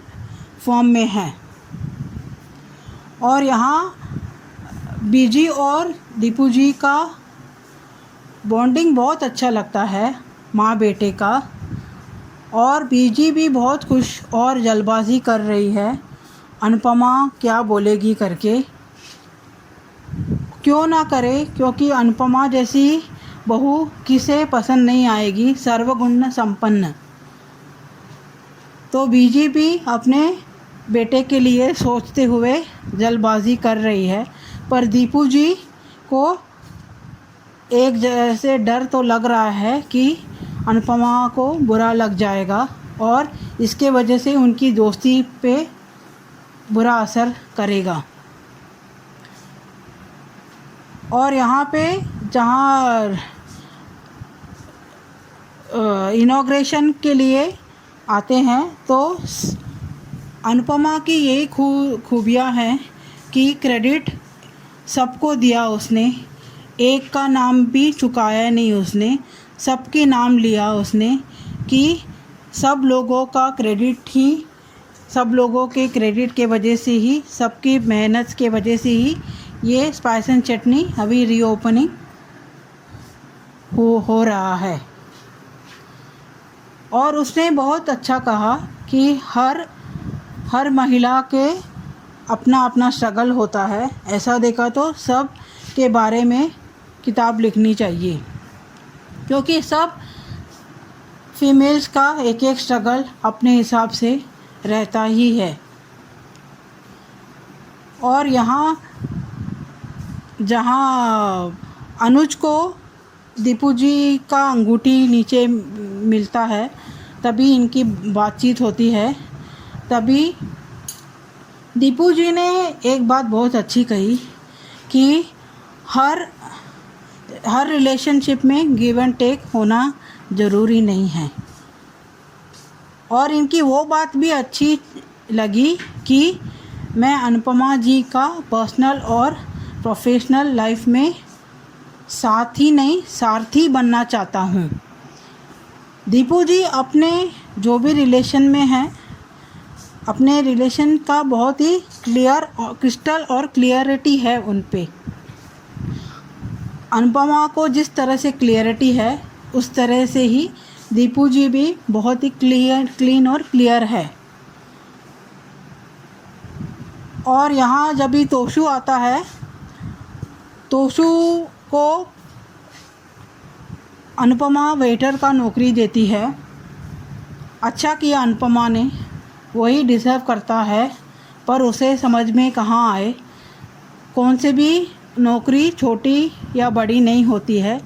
फॉर्म में हैं। और यहाँ बीजी और दीपू जी का बॉन्डिंग बहुत अच्छा लगता है, माँ बेटे का। और बीजी भी बहुत खुश और जल्दबाजी कर रही है, अनुपमा क्या बोलेगी करके। क्यों ना करे, क्योंकि अनुपमा जैसी बहू किसे पसंद नहीं आएगी, सर्वगुण संपन्न। तो बीजी भी अपने बेटे के लिए सोचते हुए जल्दबाजी कर रही है, पर दीपू जी को एक जैसे डर तो लग रहा है कि अनुपमा को बुरा लग जाएगा और इसके वजह से उनकी दोस्ती पे बुरा असर करेगा। और यहाँ पे जहाँ इनॉग्रेशन के लिए आते हैं तो अनुपमा की यही खूबियाँ हैं कि क्रेडिट सबको दिया उसने, एक का नाम भी चुकाया नहीं उसने, सबके नाम लिया उसने कि सब लोगों का क्रेडिट ही, सब लोगों के क्रेडिट के वजह से ही, सबकी मेहनत के वजह से ही ये स्पाइस एंड चटनी अभी रीओपनिंग हो रहा है। और उसने बहुत अच्छा कहा कि हर महिला के अपना अपना स्ट्रगल होता है, ऐसा देखा तो सब के बारे में किताब लिखनी चाहिए, क्योंकि सब फीमेल्स का एक एक स्ट्रगल अपने हिसाब से रहता ही है। और यहाँ जहाँ अनुज को दीपू जी का अंगूठी नीचे मिलता है, तभी इनकी बातचीत होती है। तभी दीपू जी ने एक बात बहुत अच्छी कही कि हर रिलेशनशिप में गिव एंड टेक होना ज़रूरी नहीं है। और इनकी वो बात भी अच्छी लगी कि मैं अनुपमा जी का पर्सनल और प्रोफेशनल लाइफ में साथी नहीं सारथी बनना चाहता हूँ। दीपू जी अपने जो भी रिलेशन में हैं, अपने रिलेशन का बहुत ही क्लियर और क्रिस्टल और क्लियरिटी है उन पे। अनुपमा को जिस तरह से क्लियरिटी है, उस तरह से ही दीपू जी भी बहुत ही क्लीन और क्लियर है। और यहाँ जब भी तोशु आता है, तोशु को अनुपमा वेटर का नौकरी देती है। अच्छा किया अनुपमा ने, वही डिज़र्व करता है, पर उसे समझ में कहाँ आए, कौन से भी नौकरी छोटी या बड़ी नहीं होती है,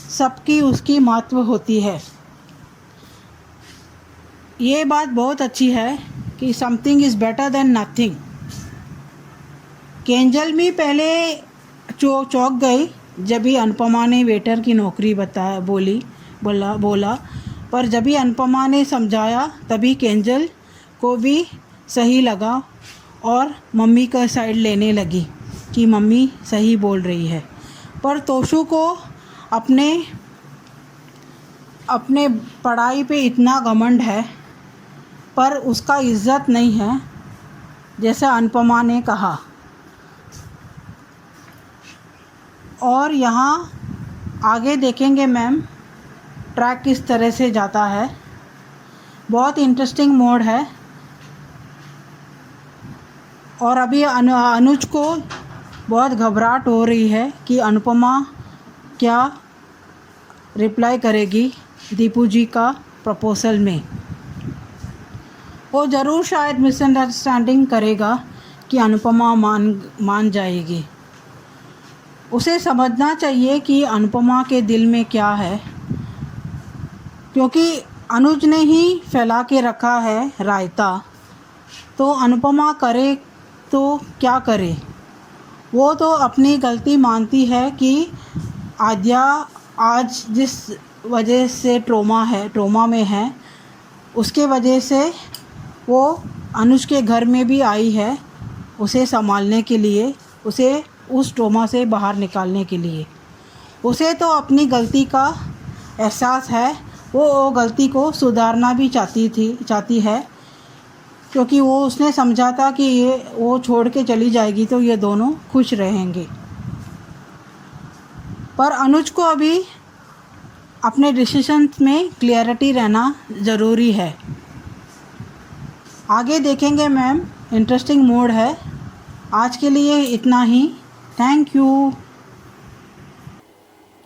सबकी उसकी महत्व होती है। ये बात बहुत अच्छी है कि something is better than nothing. Kenjal भी पहले चौंक गई जब भी अनुपमा ने वेटर की नौकरी बोला, पर जब भी अनुपमा ने समझाया तभी केंजल को भी सही लगा और मम्मी का साइड लेने लगी कि मम्मी सही बोल रही है। पर तोशु को अपने पढ़ाई पे इतना घमंड है, पर उसका इज़्ज़त नहीं है, जैसा अनुपमा ने कहा। और यहाँ आगे देखेंगे मैम ट्रैक किस तरह से जाता है, बहुत इंटरेस्टिंग मोड है। और अभी अनुज को बहुत घबराहट हो रही है कि अनुपमा क्या रिप्लाई करेगी दीपू जी का प्रपोजल में। वो ज़रूर शायद मिसअंडरस्टैंडिंग करेगा कि अनुपमा मान जाएगी। उसे समझना चाहिए कि अनुपमा के दिल में क्या है, क्योंकि अनुज ने ही फैला के रखा है रायता। तो अनुपमा करे तो क्या करे, वो तो अपनी गलती मानती है कि आद्या आज जिस वजह से ट्रोमा में है, उसके वजह से वो अनुज के घर में भी आई है उसे संभालने के लिए, उसे उस ट्रोमा से बाहर निकालने के लिए। उसे तो अपनी गलती का एहसास है, वो गलती को सुधारना भी चाहती है, क्योंकि वो उसने समझा था कि वो छोड़ के चली जाएगी तो ये दोनों खुश रहेंगे। पर अनुज को अभी अपने डिसीजंस में क्लियरिटी रहना ज़रूरी है। आगे देखेंगे मैम, इंटरेस्टिंग मोड है। आज के लिए इतना ही, थैंक यू।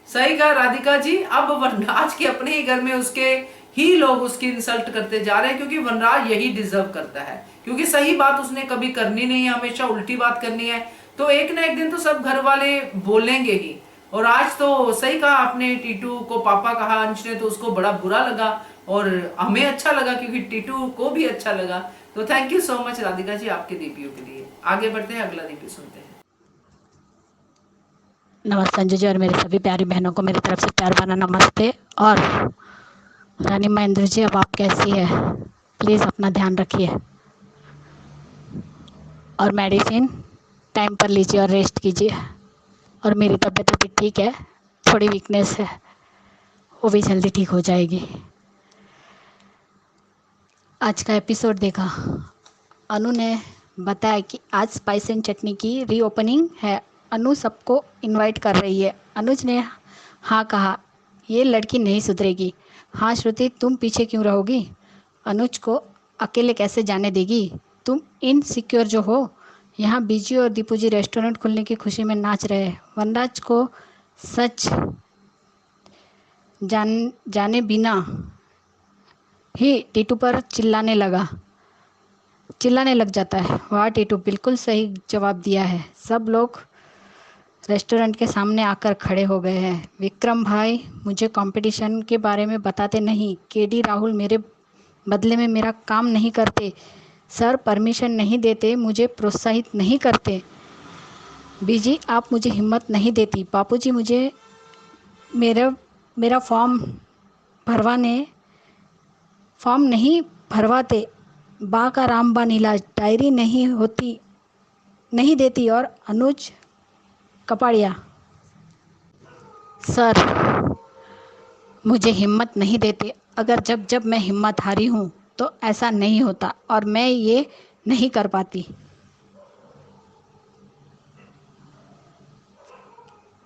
सही कहा राधिका जी। अब वनराज के अपने ही घर में उसके ही लोग उसकी इंसल्ट करते जा रहे हैं, क्योंकि वनराज यही डिजर्व करता है, क्योंकि सही बात उसने कभी करनी नहीं है, हमेशा उल्टी बात करनी है। तो एक ना एक दिन तो सब घर वाले बोलेंगे ही। और आज तो सही कहा आपने, टीटू को पापा कहा अंश ने, तो उसको बड़ा बुरा लगा और हमें अच्छा लगा, क्योंकि टीटू को भी अच्छा लगा। तो thank you so much Radhika ji आपके रिव्यू के लिए। आगे बढ़ते हैं, अगला रिव्यू सुनते हैं। नमस्ते अंजू जी और मेरी सभी प्यारी बहनों को मेरी तरफ से प्यार भरा नमस्ते। और रानी महेंद्र जी, अब आप कैसी है? प्लीज़ अपना ध्यान रखिए और मेडिसिन टाइम पर लीजिए और रेस्ट कीजिए। और मेरी तबीयत अभी ठीक है, थोड़ी वीकनेस है, वो भी जल्दी ठीक हो जाएगी। आज का एपिसोड देखा, अनु ने बताया कि आज स्पाइस एंड चटनी की रीओपनिंग है, अनु सबको इनवाइट कर रही है। अनुज ने हाँ कहा, ये लड़की नहीं सुधरेगी। हाँ श्रुति, तुम पीछे क्यों रहोगी? अनुज को अकेले कैसे जाने देगी? तुम इनसिक्योर जो हो। यहाँ बीजी और दीपू जी रेस्टोरेंट खुलने की खुशी में नाच रहे हैं। वनराज को सच जाने बिना ही टीटू पर चिल्लाने लग जाता है। वाह टीटू, बिल्कुल सही जवाब दिया है। सब लोग रेस्टोरेंट के सामने आकर खड़े हो गए हैं। विक्रम भाई मुझे कंपटीशन के बारे में बताते नहीं। केडी राहुल मेरे बदले में मेरा काम नहीं करते। सर परमिशन नहीं देते, मुझे प्रोत्साहित नहीं करते। बीजी आप मुझे हिम्मत नहीं देती। बापूजी मुझे मेरा फॉर्म नहीं भरवाते। बा का रामबान इलाज, डायरी नहीं देती। और अनुज कपाड़िया, सर मुझे हिम्मत नहीं देते। अगर जब मैं हिम्मत हारी हूँ तो ऐसा नहीं होता और मैं ये नहीं कर पाती।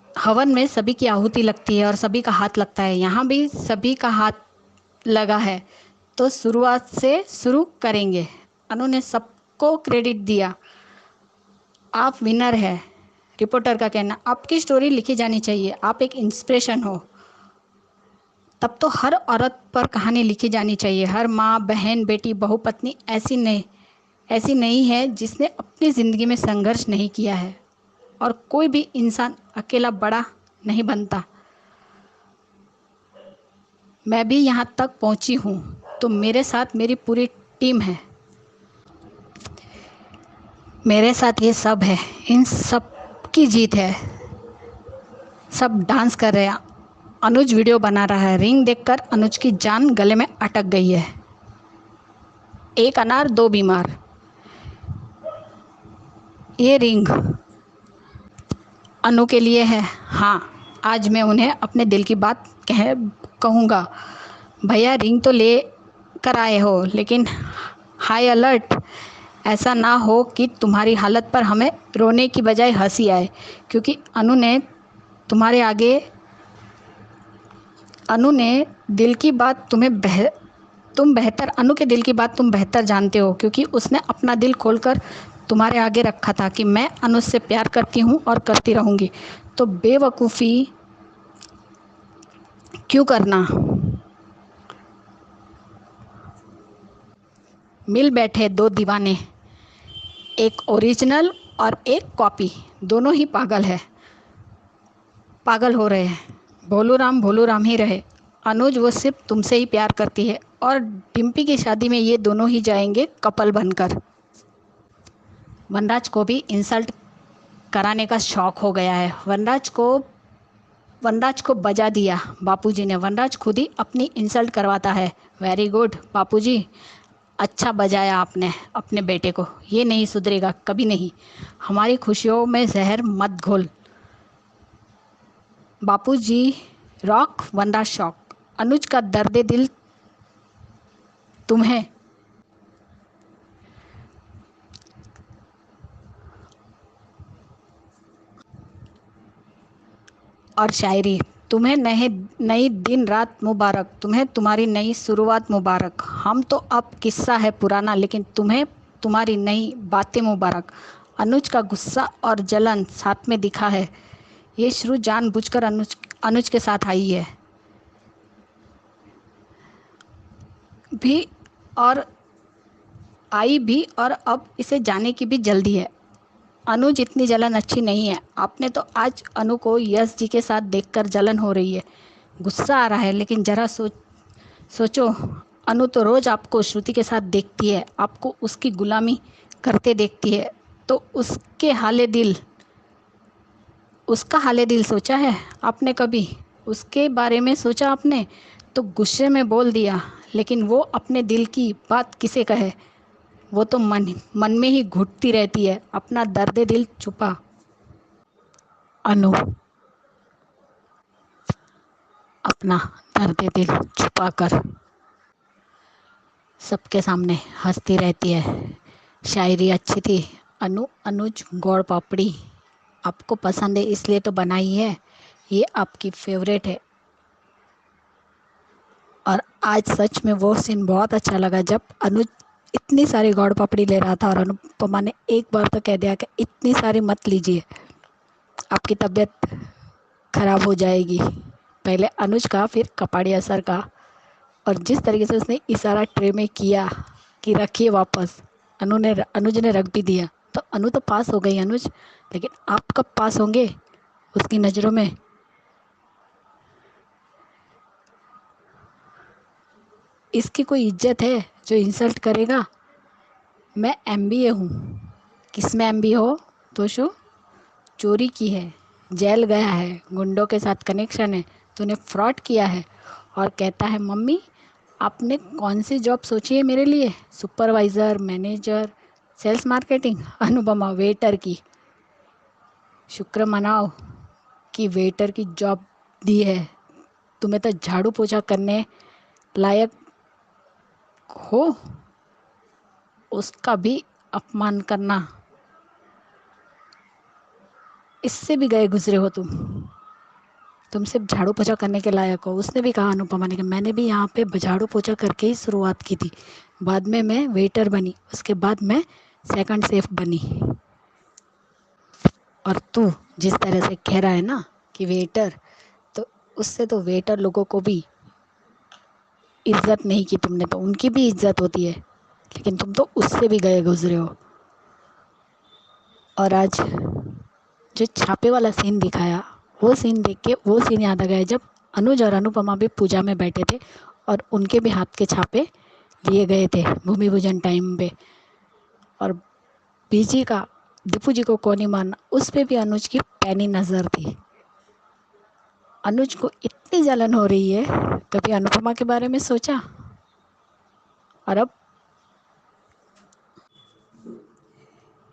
हवन में सभी की आहुति लगती है और सभी का हाथ लगता है। यहाँ भी सभी का हाथ लगा है, तो शुरुआत से शुरू करेंगे। अनु ने सबको क्रेडिट दिया। आप विनर है। रिपोर्टर का कहना, आपकी स्टोरी लिखी जानी चाहिए, आप एक इंस्पिरेशन हो। तब तो हर औरत पर कहानी लिखी जानी चाहिए। हर माँ, बहन, बेटी, बहू, पत्नी ऐसी नहीं है जिसने अपनी ज़िंदगी में संघर्ष नहीं किया है। और कोई भी इंसान अकेला बड़ा नहीं बनता। मैं भी यहाँ तक पहुँची हूँ तो मेरे साथ मेरी पूरी टीम है। मेरे साथ ये सब है, इन सब की जीत है। सब डांस कर रहे हैं। अनुज वीडियो बना रहा है। रिंग देखकर अनुज की जान गले में अटक गई है। एक अनार दो बीमार। ये रिंग अनु के लिए है। हाँ, आज मैं उन्हें अपने दिल की बात कहूँगा। भैया रिंग तो ले कर आए हो, लेकिन हाई अलर्ट, ऐसा ना हो कि तुम्हारी हालत पर हमें रोने की बजाय हंसी आए, क्योंकि अनु ने दिल की बात तुम बेहतर जानते हो, क्योंकि उसने अपना दिल खोलकर तुम्हारे आगे रखा था कि मैं अनु से प्यार करती हूँ और करती रहूँगी। तो बेवकूफ़ी क्यों करना। मिल बैठे दो दीवाने, एक ओरिजिनल और एक कॉपी, दोनों ही पागल हो रहे हैं। भोलू राम ही रहे। अनुज वो सिर्फ तुमसे ही प्यार करती है और डिम्पी की शादी में ये दोनों ही जाएंगे कपल बनकर। वनराज को भी इंसल्ट कराने का शौक हो गया है। वनराज को बजा दिया बापूजी ने। वनराज खुद ही अपनी इंसल्ट करवाता है। वेरी गुड बापूजी, अच्छा बजाया आपने अपने बेटे को। ये नहीं सुधरेगा, कभी नहीं। हमारी खुशियों में जहर मत घोल। बापूजी रॉक वनराज शॉक। अनुज का दर्द दिल तुम्हें और शायरी तुम्हें नई दिन रात मुबारक, तुम्हें तुम्हारी नई शुरुआत मुबारक। हम तो अब किस्सा है पुराना, लेकिन तुम्हें तुम्हारी नई बातें मुबारक। अनुज का गुस्सा और जलन साथ में दिखा है, ये शुरू जानबूझकर अनुज के साथ आई है भी और आई भी, और अब इसे जाने की भी जल्दी है। अनुज इतनी जलन अच्छी नहीं है। आपने तो आज अनु को यश जी के साथ देखकर जलन हो रही है, गुस्सा आ रहा है, लेकिन जरा सोचो, अनु तो रोज आपको श्रुति के साथ देखती है, आपको उसकी गुलामी करते देखती है, तो उसका हाले दिल सोचा है आपने कभी? उसके बारे में सोचा आपने? तो गुस्से में बोल दिया, लेकिन वो अपने दिल की बात किसे कहे? वो तो मन में ही घुटती रहती है, अपना दर्द दिल छुपा। अनु अपना दर्द दिल छुपा कर सबके सामने हंसती रहती है। शायरी अच्छी थी। अनुज गोड़ पापड़ी आपको पसंद है इसलिए तो बनाई है, ये आपकी फेवरेट है। और आज सच में वो सीन बहुत अच्छा लगा जब अनुज इतनी सारी गोड़ पापड़ी ले रहा था और अनुपमा ने एक बार तो कह दिया कि इतनी सारी मत लीजिए, आपकी तबीयत खराब हो जाएगी। पहले अनुज का, फिर कपाड़िया सर का, और जिस तरीके से उसने इशारा ट्रे में किया कि रखिए वापस, अनुज ने रख भी दिया। तो अनु तो पास हो गई अनुज, लेकिन आप कब पास होंगे उसकी नज़रों में? इसकी कोई इज्जत है जो इंसल्ट करेगा? मैं MBA हूँ। किस में MBA हो? तो शो चोरी की है, जेल गया है, गुंडों के साथ कनेक्शन है, तूने फ्रॉड किया है, और कहता है मम्मी आपने कौन सी जॉब सोची है मेरे लिए? Supervisor, manager, sales marketing? Anupama waiter की। शुक्र मनाओ कि वेटर की जॉब दी है, तुम्हें तो झाड़ू पोछा करने लायक हो, उसका भी अपमान करना, इससे भी गए गुजरे हो तुम सिर्फ झाड़ू पोछा करने के लायक हो। उसने भी कहा अनुपमा ने कि मैंने भी यहाँ पे झाड़ू पोछा करके ही शुरुआत की थी, बाद में मैं वेटर बनी, उसके बाद मैं सेकंड शेफ बनी। और तू जिस तरह से कह रहा है ना कि वेटर, तो उससे तो वेटर लोगों को भी इज्जत नहीं की तुमने, तो उनकी भी इज्जत होती है, लेकिन तुम तो उससे भी गए गुजरे हो। और आज जो छापे वाला सीन दिखाया, वो सीन देख के वो सीन याद आ गया जब अनुज और अनुपमा भी पूजा में बैठे थे और उनके भी हाथ के छापे लिए गए थे भूमि पूजन टाइम पे। और बीजी का दीपू जी को कौन ही मानना, उस पे भी अनुज की पैनी नज़र थी। अनुज को इतनी जलन हो रही है, कभी अनुपमा के बारे में सोचा? और अब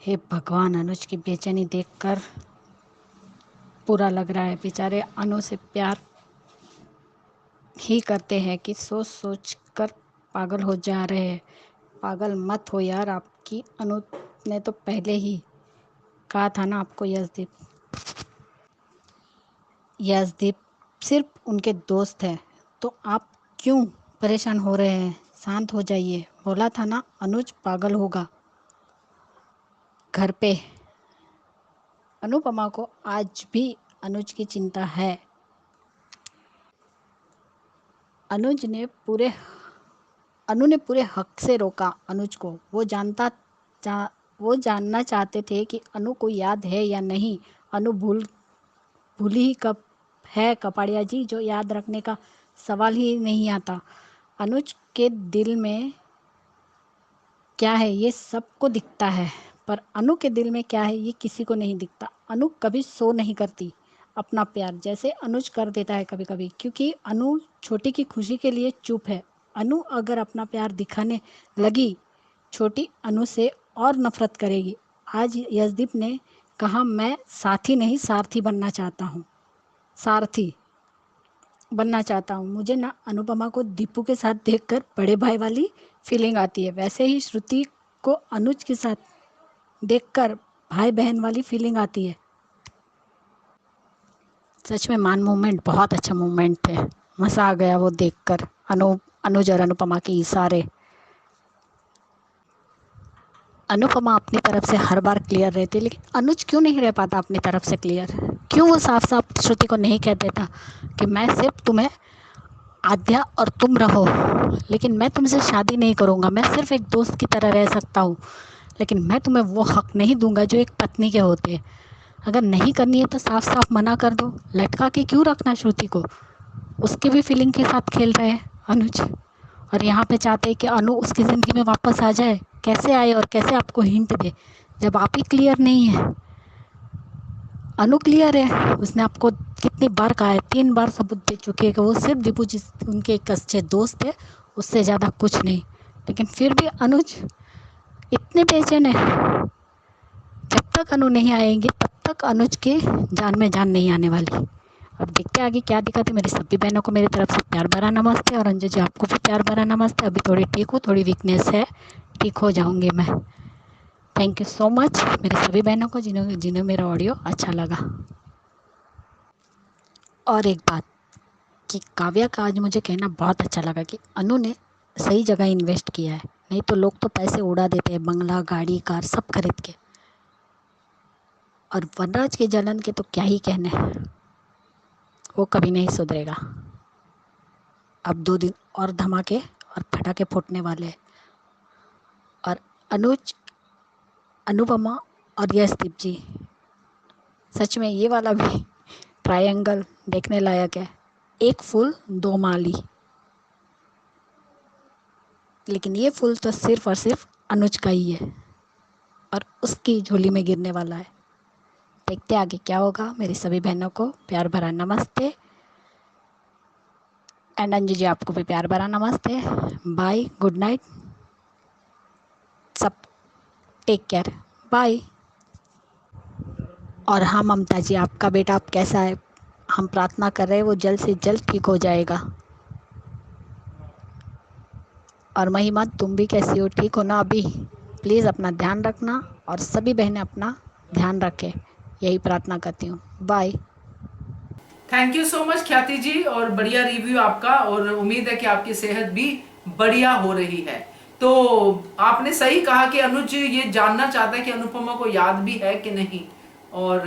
हे भगवान, अनुज की बेचैनी देखकर बुरा लग रहा है। बेचारे अनु से प्यार ही करते हैं कि सोच सोच कर पागल हो जा रहे हैं। पागल मत हो यार, आपकी अनु ने तो पहले ही कहा था ना आपको, यशदीप सिर्फ उनके दोस्त है, तो आप क्यों परेशान हो रहे हैं? शांत हो जाइए, बोला था ना अनुज पागल होगा घर पे। अनुपमा को आज भी अनुज की चिंता है। अनु ने पूरे हक से रोका अनुज को। वो जानना चाहते थे कि अनु को याद है या नहीं। अनु भूली ही कब है कपाड़िया जी, जो याद रखने का सवाल ही नहीं आता। अनुज के दिल में क्या है ये सबको दिखता है, पर अनु के दिल में क्या है ये किसी को नहीं दिखता। अनु कभी शो नहीं करती अपना प्यार, जैसे अनुज कर देता है कभी कभी, क्योंकि अनु छोटी की खुशी के लिए चुप है। अनु अगर अपना प्यार दिखाने लगी, छोटी अनु से और नफरत करेगी। आज यशदीप ने कहा मैं साथी नहीं सारथी बनना चाहता हूँ। सारथी बनना चाहता हूँ। मुझे ना अनुपमा को दीपू के साथ देखकर बड़े भाई वाली फीलिंग आती है, वैसे ही श्रुति को अनुज के साथ देखकर भाई बहन वाली फीलिंग आती है। सच में मान मूवमेंट बहुत अच्छा मूवमेंट थे, मज़ा आ गया वो देखकर अनुज और अनुपमा के इशारे। अनुपमा अपनी तरफ से हर बार क्लियर रहती है, लेकिन अनुज क्यों नहीं रह पाता अपनी तरफ से क्लियर? क्यों वो साफ साफ श्रुति को नहीं कह देता कि मैं सिर्फ तुम्हें आद्या और तुम रहो, लेकिन मैं तुमसे शादी नहीं करूँगा, मैं सिर्फ एक दोस्त की तरह रह सकता हूँ, लेकिन मैं तुम्हें वो हक नहीं दूंगा जो एक पत्नी के होते हैं। अगर नहीं करनी है तो साफ साफ मना कर दो, लटका के क्यों रखना श्रुति को? उसके भी फीलिंग के साथ खेल रहे हैं अनुज, और यहाँ पे चाहते हैं कि अनु उसकी ज़िंदगी में वापस आ जाए। कैसे आए और कैसे आपको हिंट दे जब आप ही क्लियर नहीं है? अनु क्लियर है, उसने आपको कितनी बार कहा है, 3 बार सबूत दे चुके हैं कि वो सिर्फ दीपू जी उनके एक अच्छे दोस्त है, उससे ज़्यादा कुछ नहीं। लेकिन फिर भी अनुज इतने बेचैन है। जब तक अनु नहीं आएंगे तब तक अनुज के जान में जान नहीं आने वाली। अब देखते हैं आगे क्या दिखाते। मेरी सभी बहनों को मेरी तरफ से प्यार भरा नमस्ते, और अंजू जी आपको भी प्यार भरा नमस्ते। अभी थोड़ी ठीक हूँ, थोड़ी वीकनेस है, ठीक हो जाऊंगी मैं। थैंक यू सो मच मेरी सभी बहनों को जिन्हें मेरा ऑडियो अच्छा लगा। और एक बात कि काव्या का आज मुझे कहना बहुत अच्छा लगा कि अनु ने सही जगह इन्वेस्ट किया है, नहीं तो लोग तो पैसे उड़ा देते हैं, बंगला गाड़ी कार सब खरीद के। और वनराज के जलन के तो क्या ही कहने, वो कभी नहीं सुधरेगा। अब 2 दिन और धमाके और पटाखे फूटने वाले हैं, और अनुज, अनुपमा और यशदीप जी, सच में ये वाला भी ट्रायंगल देखने लायक है। एक फूल 2 माली, लेकिन ये फूल तो सिर्फ और सिर्फ अनुज का ही है और उसकी झोली में गिरने वाला है। देखते आगे क्या होगा। मेरी सभी बहनों को प्यार भरा नमस्ते, एंड अंजू जी आपको भी प्यार भरा नमस्ते। बाय, गुड नाइट, सब टेक केयर, बाय। और हाँ ममता जी, आपका बेटा अब कैसा है? हम प्रार्थना कर रहे हैं वो जल्द से जल्द ठीक हो जाएगा। और महिमा, तुम भी कैसी हो? ठीक हो ना अभी? प्लीज़ अपना ध्यान रखना, और सभी बहनें अपना ध्यान रखें, यही प्रार्थना करती हूँ। Bye. Thank you so much Khyati ji, और बढ़िया रिव्यू आपका, और उम्मीद है कि आपकी सेहत भी बढ़िया हो रही है। तो आपने सही कहा कि अनुज ये जानना चाहता है कि अनुपमा को याद भी है कि नहीं, और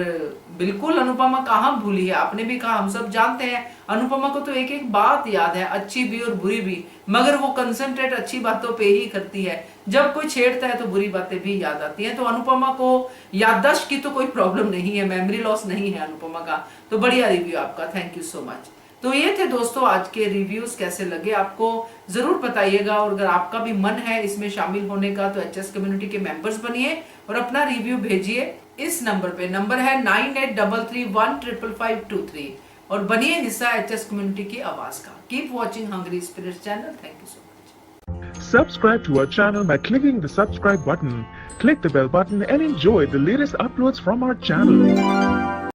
बिल्कुल अनुपमा कहाँ भूली है। आपने भी कहा, हम सब जानते हैं अनुपमा को तो एक एक बात याद है, अच्छी भी और बुरी भी, मगर वो कंसंट्रेट अच्छी बातों पे ही करती है। जब कोई छेड़ता है तो बुरी बातें भी याद आती हैं। तो अनुपमा को याददाश्त की तो कोई प्रॉब्लम नहीं है, मेमोरी लॉस नहीं है अनुपमा का। तो बढ़िया रिव्यू आपका, थैंक यू सो मच। तो ये थे दोस्तों आज के रिव्यूज, कैसे लगे आपको जरूर बताइएगा। और अगर आपका भी मन है इसमें शामिल होने का तो एचएस कम्युनिटी के मेंबर्स बनिए और अपना रिव्यू भेजिए इस नंबर पे। नंबर है 9833155523, और बनिए हिस्सा एचएस कम्युनिटी की आवाज का। Keep watching hungry spirits channel. Thank you so much. Subscribe to our channel by clicking the subscribe button. Click the bell button and enjoy the latest uploads from our channel.